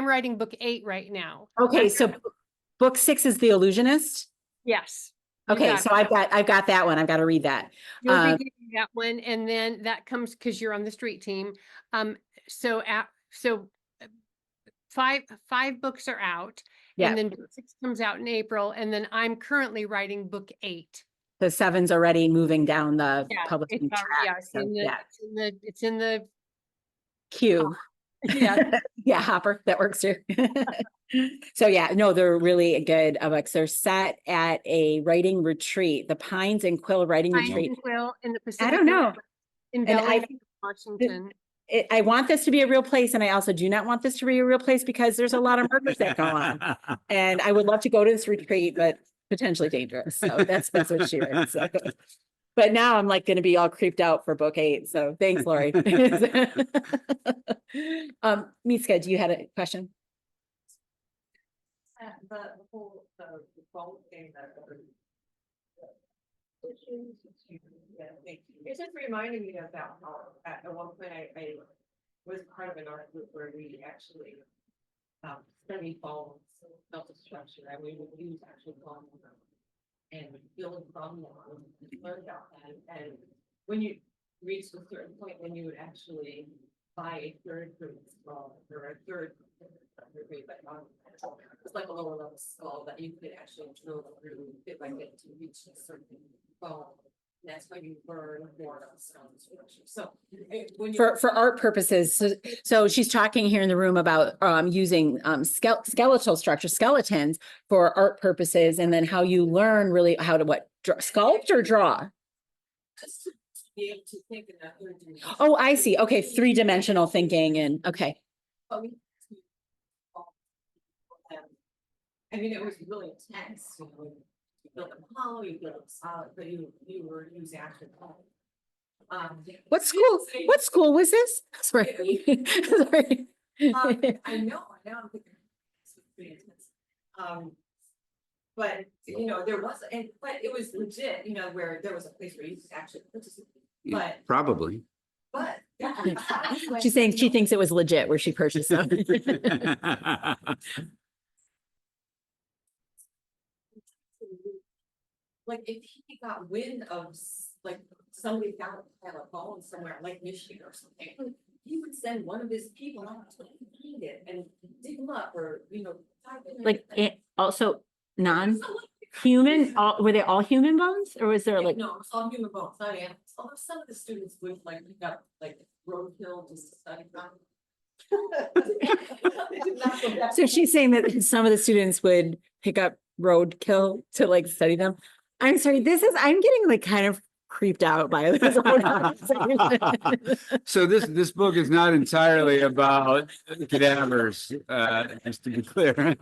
writing book 8 right now. Okay. So book 6 is The Illusionist. Yes. you Okay. got So I've got that one. I've got to read that. You'll be getting that one, and then that comes because you're on the street team. So 5 books are out, Yeah. and then book 6 comes out in April, and then I'm currently writing book 8. The 7's already moving down the publishing It's track. yeah, it's So, in the yeah. it's in the Queue. yeah. Yeah, Hopper, that works too. So yeah, no, they're really good books. They're set at a writing retreat, the Pines and Quill Writing Pines Retreat. and Quill in the Pacific. I don't know. In And I- Bellevue, Washington. I want this to be a real place, and I also do not want this to be a real place because there's a lot of murders that go on. And I would love to go to this retreat, but potentially dangerous. So that's what she writes. So. But now I'm like going to be all creeped out for book 8. So thanks, Lori. Miska, do you have a question? The whole phone thing that. It just reminded me about how at one point I was part of an art group where we actually studied phones, self-destruction, and we would use actual phones and build from them and learn about that. And when you reach a certain point, when you would actually buy a third grade skull or a third grade, but it's like a lower level skull that you could actually drill through bit by bit to reach a certain bone. That's how you learn more about stone structure. So when For art purposes, so she's talking here in the room about using skeletal structure, skeletons for art purposes, and then how you learn really how to sculpt or draw. just to be able to think in that third dimension. Oh, I see. Okay, 3-dimensional thinking and okay. I mean, it was really intense, you know, you built them hollow, you built them solid, but you were using actual. What school was this? Sorry. Sorry. I know, I'm thinking, this was pretty intense. But, you know, but it was legit, you know, where there was a place where you could actually participate, but, Probably. but. She's saying she thinks it was legit where she purchased them. Like if he got wind of like somebody found a bone somewhere, like Michigan or something, he would send one of his people out to find it and dig them up, or you know, Also non-human. Were they all human bones, or was there like? No, it's all human bones, not animals. Although some of the students would like pick up like roadkill just to study them. So she's saying that some of the students would pick up roadkill to like study them. I'm sorry, I'm getting like kind of creeped out by this whole conversation. So this book is not entirely about cadavers, just to be clear.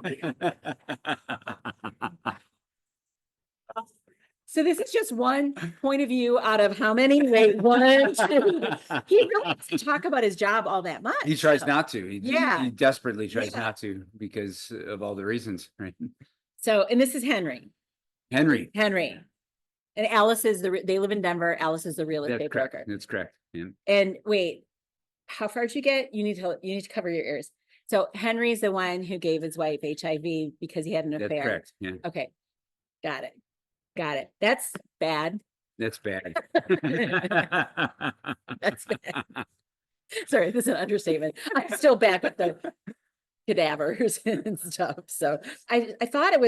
So this is just one point of view out of how many? Wait, one, two. He really doesn't talk about his job all that much. He tries not to. Yeah. He desperately tries Yeah. not to because of all the reasons, right? So, and this is Henry. Henry. And Alice is they live in Denver. Alice is the real That's estate correct. broker. That's correct. Yeah. And wait, how far did you get? You need to cover your ears. So Henry's the one who gave his wife HIV because he had an That's affair. correct. Yeah. Okay. Got it. That's bad. That's bad. That's bad. Sorry, this is an understatement. I'm still back with the cadavers and stuff. So I thought it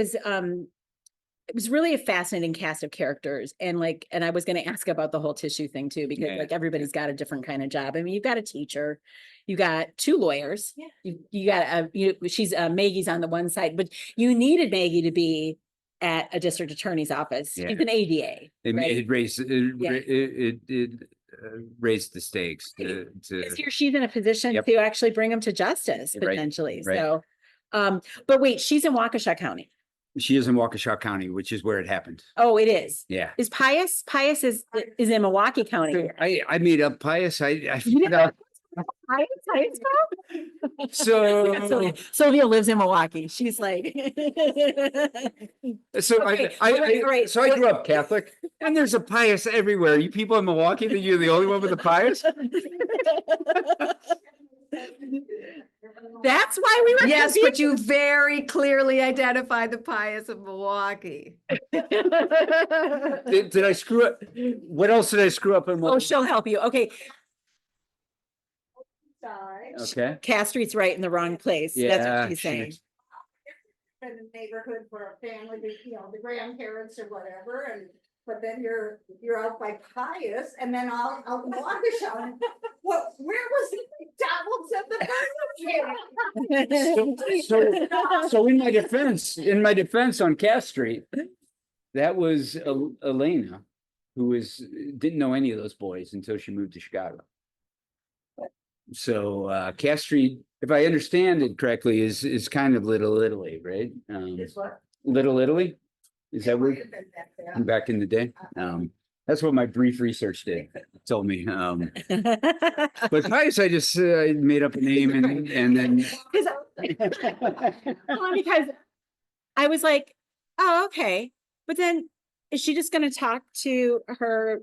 was really a fascinating cast of characters. And I was going to ask about the whole tissue thing too, because Yeah. everybody's got a different kind of job. I mean, you've got a teacher, you got two lawyers, you got she's Maggie's on the one side, but you needed Maggie to be at a district attorney's office. Yeah. She's an ADA. It raised Yeah. it raised the stakes to She's in a position Yep. to actually bring them to justice Right, potentially. right. So, but wait, she's in Waukesha County. She is in Waukesha County, which is where it happened. Oh, it is. Yeah. Is Pius? Pius is in Milwaukee County. I made up Pius. I You figured out. Pius So Sylvia lives in Milwaukee. She's like, so Okay, I right. so I grew up Catholic, and there's a Pius everywhere. You people in Milwaukee think you're the only one with a Pius? that's why we were. Yes, but you very clearly identified the Pius of Milwaukee. Did I screw up? What else did I screw up in Oh, Milwaukee? she'll help you. Okay, Side, Okay. Cass Street's right in the wrong place. That's Yeah, what she's saying. in the neighborhood for a family, the grandparents or whatever, but then you're out by Pius, and then out in Waukesha. What, where was the McDonald's at the So in my defense on Cass Street, that was Elena, who didn't know any of those boys until she moved to Chicago. So Cass Street, if I understand it correctly, is kind of Little Italy, right? Is what? Little Italy? Is that where back in the day? That's what my brief research told me. But Pius, I just made up a name and then Because I was like, oh, okay. But then is she just going to talk to her,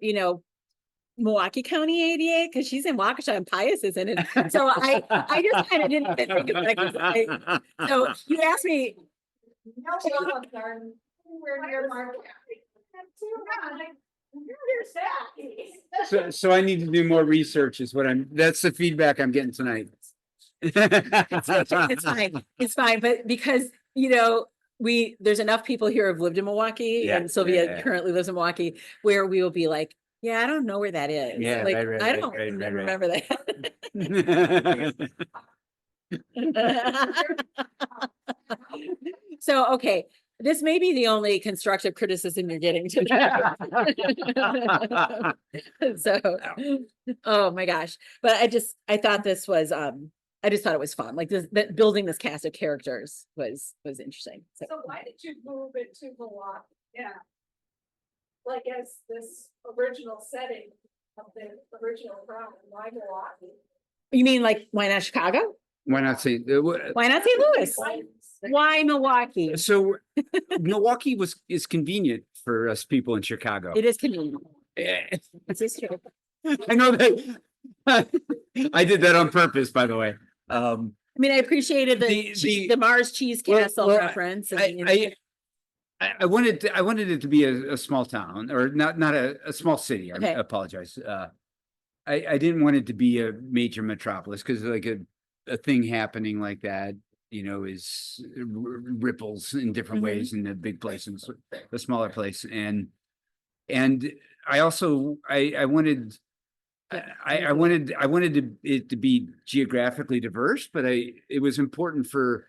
Milwaukee County ADA? Because she's in Waukesha and Pius is in it. So I just kind of didn't think of it. 'Cause so you asked me, No, we're near Mark. so I need to do more research is what that's the feedback I'm getting tonight. it's fine. It's fine. But because, there's enough people here who've lived in Milwaukee Yeah, and Sylvia yeah. currently lives in Milwaukee, where we will be like, yeah, I don't know where that is. Yeah, like, right, I right, don't right, right. remember that. So, okay, this may be the only constructive criticism you're getting today. So, oh my gosh. But I thought this was, I just thought it was fun. Like that building this cast of characters was interesting. So, So why did you move it to Milwaukee? Yeah. Like as this original setting of the original crime, why Milwaukee? you mean like, why not Chicago? Why not say? Why not St. Louis? Why Milwaukee? So Milwaukee is convenient for us people in Chicago. It is convenient. Eh, This is true. I know that. I did that on purpose, by the way. I mean, I appreciated the Mars Cheese Castle well, reference. I wanted it to be a small town or not a small city. I Okay. apologize. I didn't want it to be a major metropolis because like a thing happening like that, is ripples in different Mhm. ways in a big place and a smaller place. And I also I wanted it to be geographically diverse, but it was important for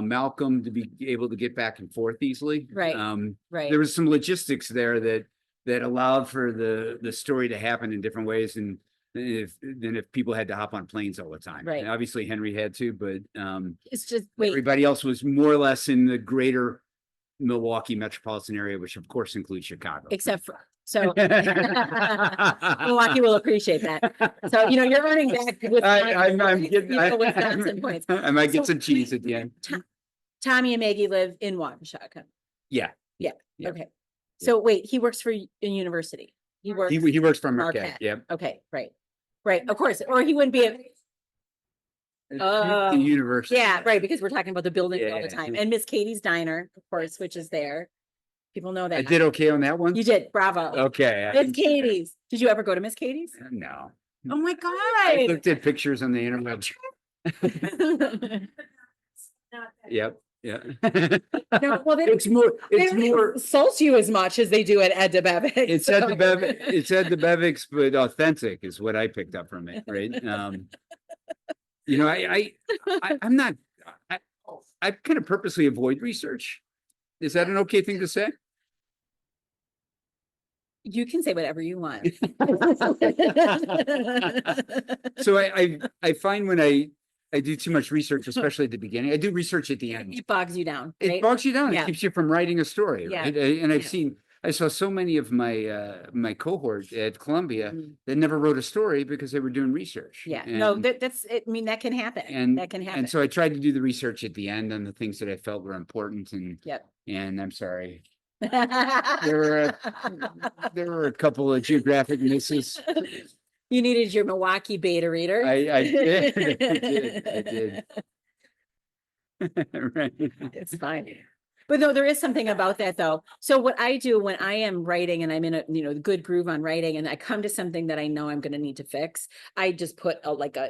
Malcolm to be able to get back and forth easily. Right. There Right. was some logistics there that that allowed for the story to happen in different ways than if people had to hop on planes all the time. Right. And obviously Henry had to, but It's just, wait, everybody else was more or less in the greater Milwaukee metropolitan area, which of course includes Chicago. except for, so Milwaukee will appreciate that. So, you know, you're running back with I'm getting, Wisconsin points. I might get So- some cheese at the end. Tommy and Maggie live in Waukesha. Yeah. Yeah. Yeah. Okay. So wait, he works for a university. He works. He works for Marquette. Marquette. Yeah. Okay, right. Right, of course, or he wouldn't be a, The university. yeah, right, because we're talking about the building all the Yeah. time. And Miss Katie's Diner, of course, which is there. People know that. I did okay on that one. You did, bravo. Okay. Miss Katie's. Did you ever go to Miss Katie's? No. Oh my I God. looked at pictures on the internet. Yep. Yeah. No, well, they It's more, they it's don't more, insult you as much as they do at Ed DeBevick. it's at the Bevics, but authentic is what I picked up from it, right? You know, I'm not, I kind of purposely avoid research. Is that an okay thing to say? You can say whatever you want. So I find when I do too much research, especially at the beginning, I do research at the end. It bogs you down, It right? bogs you down. Yeah. It keeps you from writing a story, Yeah. right? And I've Yeah. seen, I saw so many of my cohort at Columbia Mm. that never wrote a story because they were doing research. Yeah, no, And- that's, I mean, that can happen. and That can happen. and so I tried to do the research at the end on the things that I felt were important, Yep. and I'm sorry, there were a couple of geographic misses. You needed your Milwaukee beta reader. I did. I did. Right. It's fine. But no, there is something about that though. So what I do when I am writing and I'm in a, you know, good groove on writing and I come to something that I know I'm going to need to fix, I just put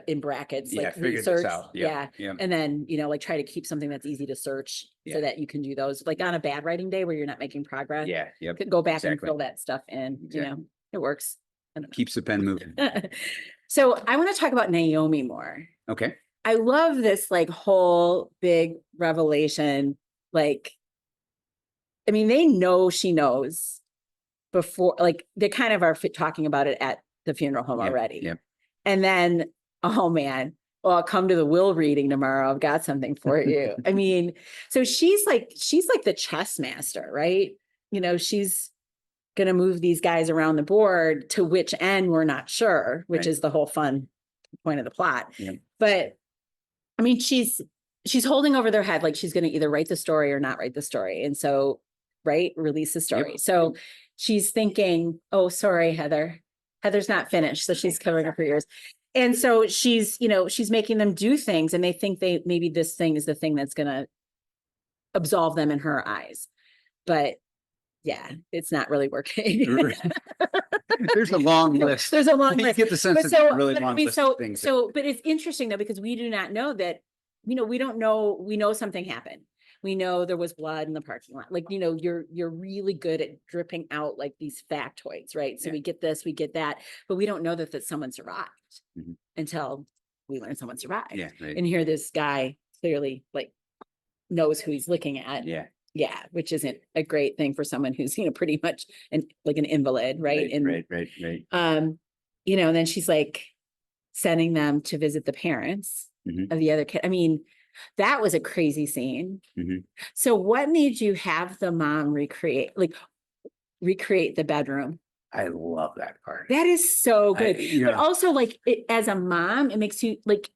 in brackets, Yeah, like figure this research. out. Yeah. Yeah. And then, you know, like try to keep something that's easy to search Yeah. so that you can do those, like on a bad writing day where you're not making progress. Yeah. Yep. Could go back and Exactly. fill that stuff in, you know, Exactly. it works. Keeps the pen moving. So I want to talk about Naomi more. Okay. I love this like whole big revelation. Like, I mean, they know she knows before, like they kind of are talking about it at the funeral home Yep, already. yep. And then, oh man, well, I'll come to the will reading tomorrow. I've got something for you. I mean, so she's like the chess master, right? You know, she's going to move these guys around the board to which end we're not sure, which Right. is the whole fun point of the plot. Yep. But I mean, she's holding over their head like she's going to either write the story or not write the story. And so, right, release the story. So she's thinking, oh, sorry, Heather's not finished. So she's covering up her ears. And so she's, you know, she's making them do things and they think maybe this thing is the thing that's going to absolve them in her eyes. But yeah, it's not really working. There's a long list. There's a long You list. get the sense But it's so, a really but I long mean, list so, of things. but it's interesting though, because we do not know that, you know, we don't know, we know something happened. We know there was blood in the parking lot. Like, you know, you're really good at dripping out like these factoids, right? So Yeah. we get this, we get that, but we don't know that someone survived Mhm. until we learn someone survived. Yeah. Right. And here this guy clearly like knows who he's looking at. Yeah. Yeah, which isn't a great thing for someone who's, you know, pretty much like an invalid, right? And Right. you know, and then she's like sending them to visit the parents Mhm. of the other kid. I mean, that was a crazy scene. Mhm. So what made you have the mom recreate the bedroom? I love that part. That is so good. you But know- also like as a mom, it makes you like,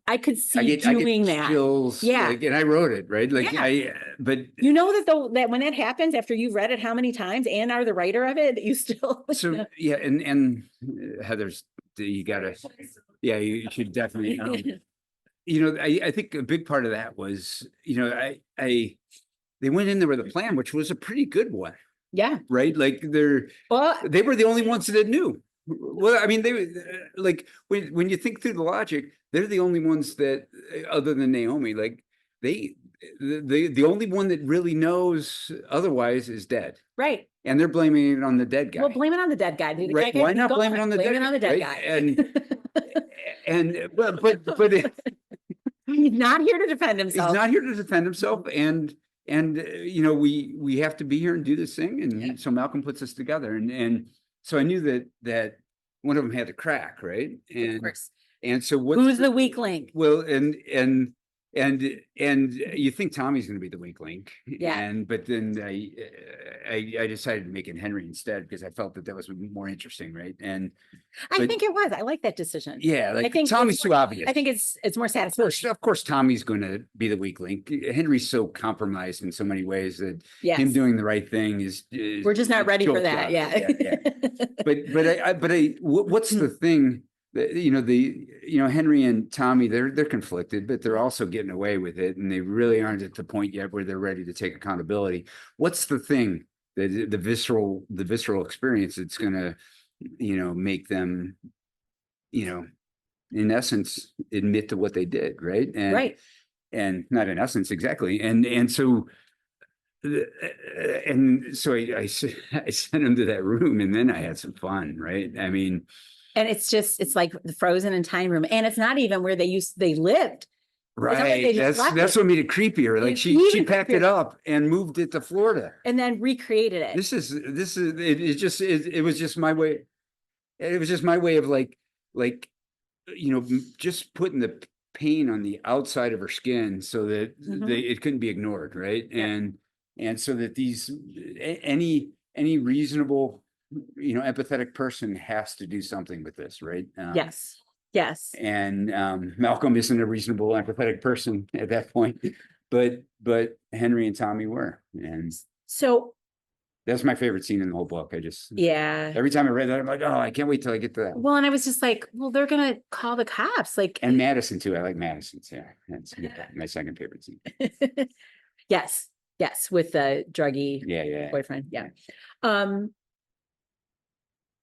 I could see doing that. Chills, Yeah. like, and I wrote it, right? Like Yeah. but You know that though, that when that happens after you've read it how many times and are the writer of it, that you still. so yeah, and Heather's, you gotta, yeah, you should definitely, you know, I think a big part of that was, you know, they went in there with a plan, which was a pretty good one, Yeah. right? Like Well, they were the only ones that knew. Well, I mean, they like when you think through the logic, they're the only ones that, other than Naomi, like the only one that really knows otherwise is dead, right. and they're blaming it on the dead guy. Well, blame it on the dead guy. The Right, guy why can not go blame it on the blame dead it on the dead guy, guy. and but He's not here to defend he's himself. not here to defend himself, and you know, we have to be here and do this thing. And Yeah. so Malcolm puts us together. And so I knew that one of them had to crack, right? Of course. And so what's Who's the weak link? well, and you think Tommy's going to be the weak link, Yeah. but then I decided to make it Henry instead because I felt that was more interesting, right? I but- think it was. I like that decision. Yeah, like think Tommy's it's too obvious. I think it's more satisfying. Of course, Tommy's going to be the weak link. Henry's so compromised in so many ways that Yes. him doing the right thing is We're just not ready for jolt that. job. Yeah. What's the thing that, you know, Henry and Tommy, they're conflicted, but they're also getting away with it, and they really aren't at the point yet where they're ready to take accountability. What's the thing that the visceral experience that's going to, you know, make them, you know, in essence, admit to what they did, right? Right. And not in essence exactly. And so I sent him to that room, and then I had some fun, right? I mean, And it's like the frozen in time room. And it's not even where they lived. not like they right. just left That's it. what made it creepier. Like It's she even packed creepier. it up and moved it to Florida. And then recreated it. It was just my way. It was just my way of like, you know, just putting the pain on the outside of her skin so that Mhm. it couldn't be ignored, right? Yeah. And so that any reasonable, you know, empathetic person has to do something with this, right? Yes. Yes. And Malcolm isn't a reasonable, empathetic person at that point, but Henry and Tommy were, and So that's my favorite scene in the whole book. yeah. Every time I read that, I'm like, oh, I can't wait till I get to that. Well, and I was just like, well, they're gonna call the cops. Like And Madison too. I like Madison's. Yeah, that's my second favorite scene. yes. Yes. With the druggy Yeah. boyfriend. Yeah.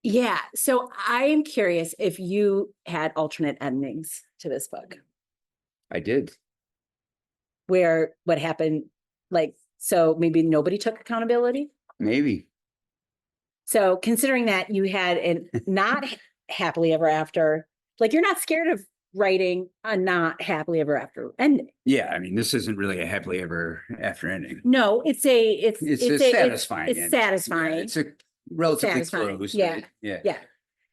Yeah. So I am curious if you had alternate endings to this book I did. where what happened, like, so maybe nobody took accountability. Maybe. So considering that you had an not happily ever after, like you're not scared of writing a not happily ever after ending. Yeah, I mean, this isn't really a happily ever after ending. No, it's a satisfying. It's ending. satisfying. It's a relatively Satisfying. close. Yeah. Yeah. Yeah.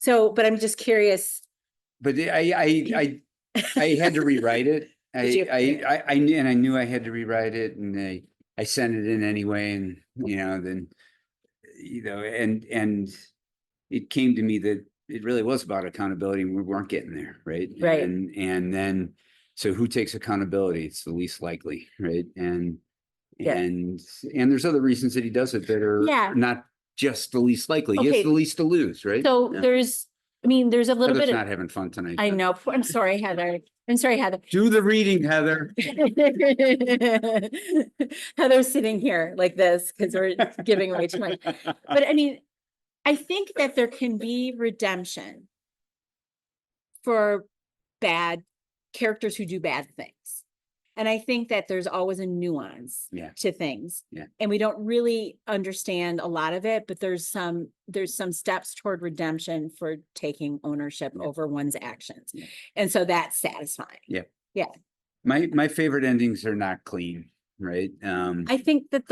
So, but I'm just curious. But I had to rewrite it. Did you? I knew I had to rewrite it, and I sent it in anyway, and then and it came to me that it really was about accountability, and we weren't getting there, right? Right. And then so who takes accountability? It's the least likely, right? And Yeah. and there's other reasons that he does it that are Yeah. not just the least likely. He Okay. has the least to lose, right? So Yeah. there's a little Heather's bit not of, having fun tonight. I know. I'm sorry, Heather. Do the reading, Heather. Heather's sitting here like this because we're giving away too much. But I mean, I think that there can be redemption for bad characters who do bad things. And I think that there's always a nuance Yeah. to things. Yeah. And we don't really understand a lot of it, but there's some steps toward redemption for taking ownership Yeah. over one's actions. Yeah. And so that's satisfying. My favorite endings are not clean, right? I think that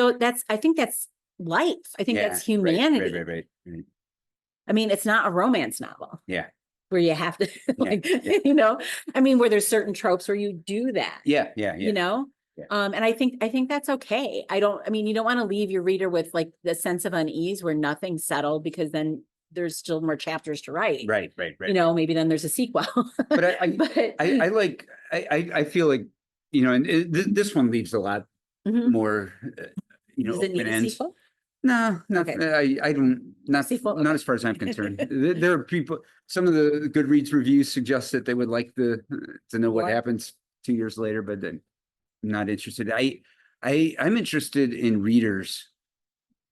I think that's life. I think yeah, that's humanity. Right. I mean, it's not a romance novel. Yeah. Where you have to yeah. I mean, where there's certain tropes where you do that. Yeah. And I think that's okay. You don't want to leave your reader with like the sense of unease where nothing's settled, because then there's still more chapters to write. Right. Maybe then there's a sequel. But I feel like, and this one leaves a lot Mhm. more, Does it need open a ends. sequel? No, Okay. I don't, Sequel? not as far as I'm concerned. There are people, some of the Goodreads reviews suggest that they would like to know what What? happens 2 years later, but then I'm not interested. I'm interested in readers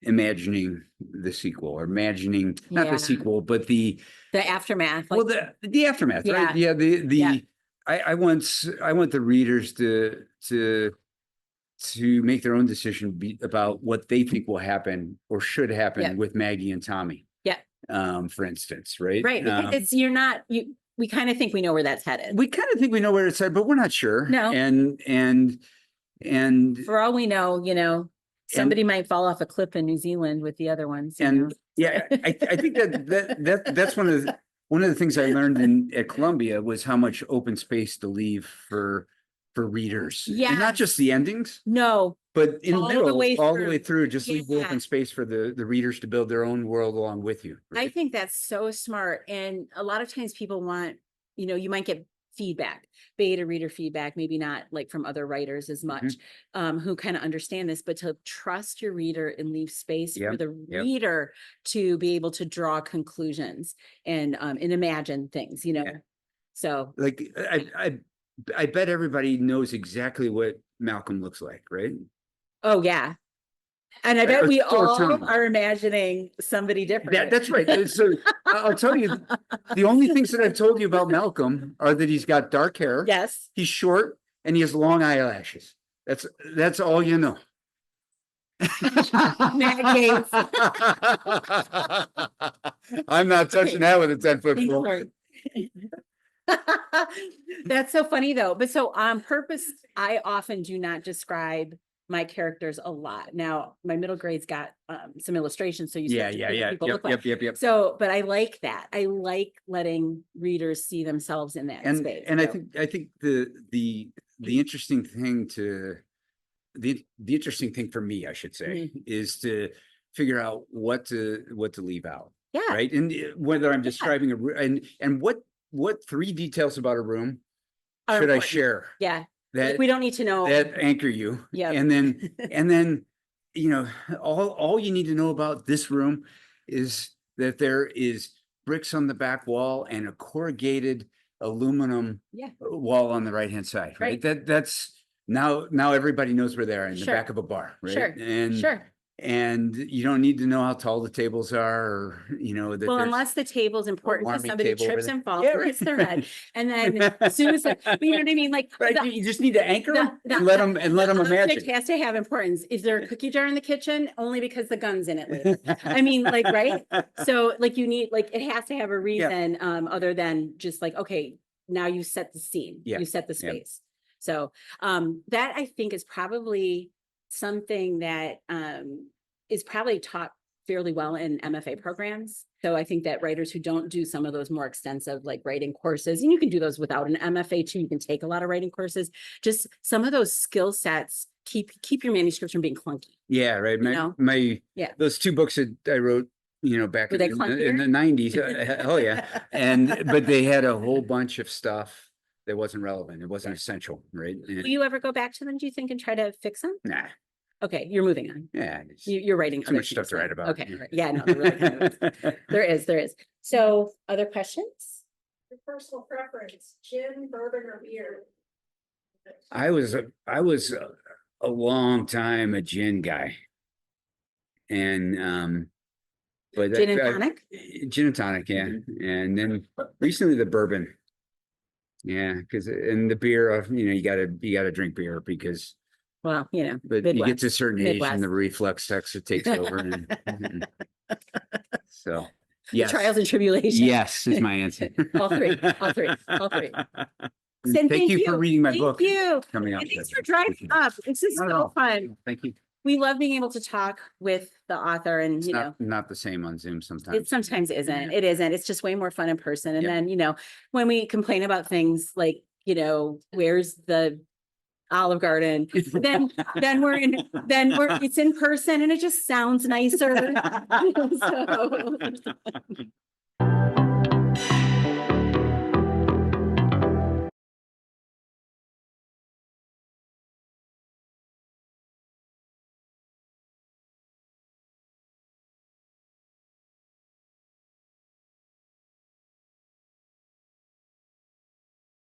imagining the sequel, or imagining, not Yeah. the sequel, but the Aftermath. well, the aftermath, right? Yeah, Yeah. I want the readers to make their own decision about what they think will happen or should happen Yeah. with Maggie and Tommy. Yeah. For instance, right? Right. Because we kind of think we know where that's headed. We kind of think we know where it's at, but we're not sure. No. And And For all we know, somebody might fall off a cliff in New Zealand with the other ones. you know. and yeah, I think that's one of the things I learned at Columbia was how much open space to leave for readers. And not just the endings, No, but in the All the middle, way all the through. way through, just leave Yeah. open space for the readers to build their own world along with you. I think that's so smart. And a lot of times people want, you might get feedback, beta reader feedback, maybe not like from other writers as much, who kind of understand this, but to trust your reader and leave space for Yep, the yep. reader to be able to draw conclusions and imagine things, Yeah. So Like I bet everybody knows exactly what Malcolm looks like, right? oh yeah. And I bet Or we so all Tom. are imagining somebody different. That's right. So I'll tell you, the only things that I've told you about Malcolm are that he's got dark hair, Yes. he's short, and he has long eyelashes. That's all you know. Gates. I'm not touching that with a 10-foot Thanks, pole. Lord. That's so funny though. But so on purpose, I often do not describe my characters a lot. Now, my middle grade's got some illustrations, so you Yeah, start to yeah, think what yeah. people Yep, look like. yep. So, but I like that. I like letting readers see themselves in that space. And So, I think the interesting thing the interesting thing for me, I should say, is to figure out what to leave out. yeah, Right. And whether I'm describing a room and what 3 details about a room are should I important. share Yeah, that like we don't need to know. that anchor you. Yep. And then, all you need to know about this room is that there is bricks on the back wall and a corrugated aluminum Yeah. wall on the right-hand side, right? That's now everybody knows where they are in the Sure. back of a bar, right? Sure. And Sure. and you don't need to know how tall the tables are, or that Well, there's unless the table's important, because warming somebody table over trips there. and falls Yeah, and right. hits their head. And then as soon as, but you know what I mean? Like right. the- You just need to anchor them the- and let them object imagine. has to have importance. Is there a cookie jar in the kitchen? Only because the gun's in it later. I mean, like, right? So like you need, like, it has to have a reason, other than just like, okay, now you set the scene, Yeah. you set the Yeah. space. So, that I think is probably something that, is probably taught fairly well in MFA programs. So I think that writers who don't do some of those more extensive like writing courses, and you can do those without an MFA too, you can take a lot of writing courses, just some of those skill sets keep your manuscripts from being clunky. Yeah, right. know? Yeah. Those 2 books that I wrote, back Were in they the 90s. Hell yeah. But they had a whole bunch of stuff that wasn't relevant. It wasn't essential, right? Will you ever go back to them, do you think, and try to fix them? Nah. Okay, you're moving on. Yeah. You're writing Too other much stuff things to write now. about. Okay, right. Yeah, no, there really kind of is. There is. So other questions? Your personal preference, gin, bourbon, or beer? I was a long time a gin guy. And but Gin and tonic? Gin and tonic, yeah. And then recently the bourbon. Yeah, because in the beer, you gotta drink beer because Well, but you get Midwest. to a certain age Midwest. and the reflex takes over. And, so The yes. trials and tribulations. Yes is my answer. All three. And thank you for reading my Thank book. you. Coming up. And thanks for driving up. This is Not at so all. fun. Thank you. We love being able to talk with the author and, It's not the same on Zoom sometimes. it sometimes isn't. It isn't. It's just way more fun in person. And Yep. then, when we complain about things like, where's the Olive Garden, then it's in person and it just sounds nicer. So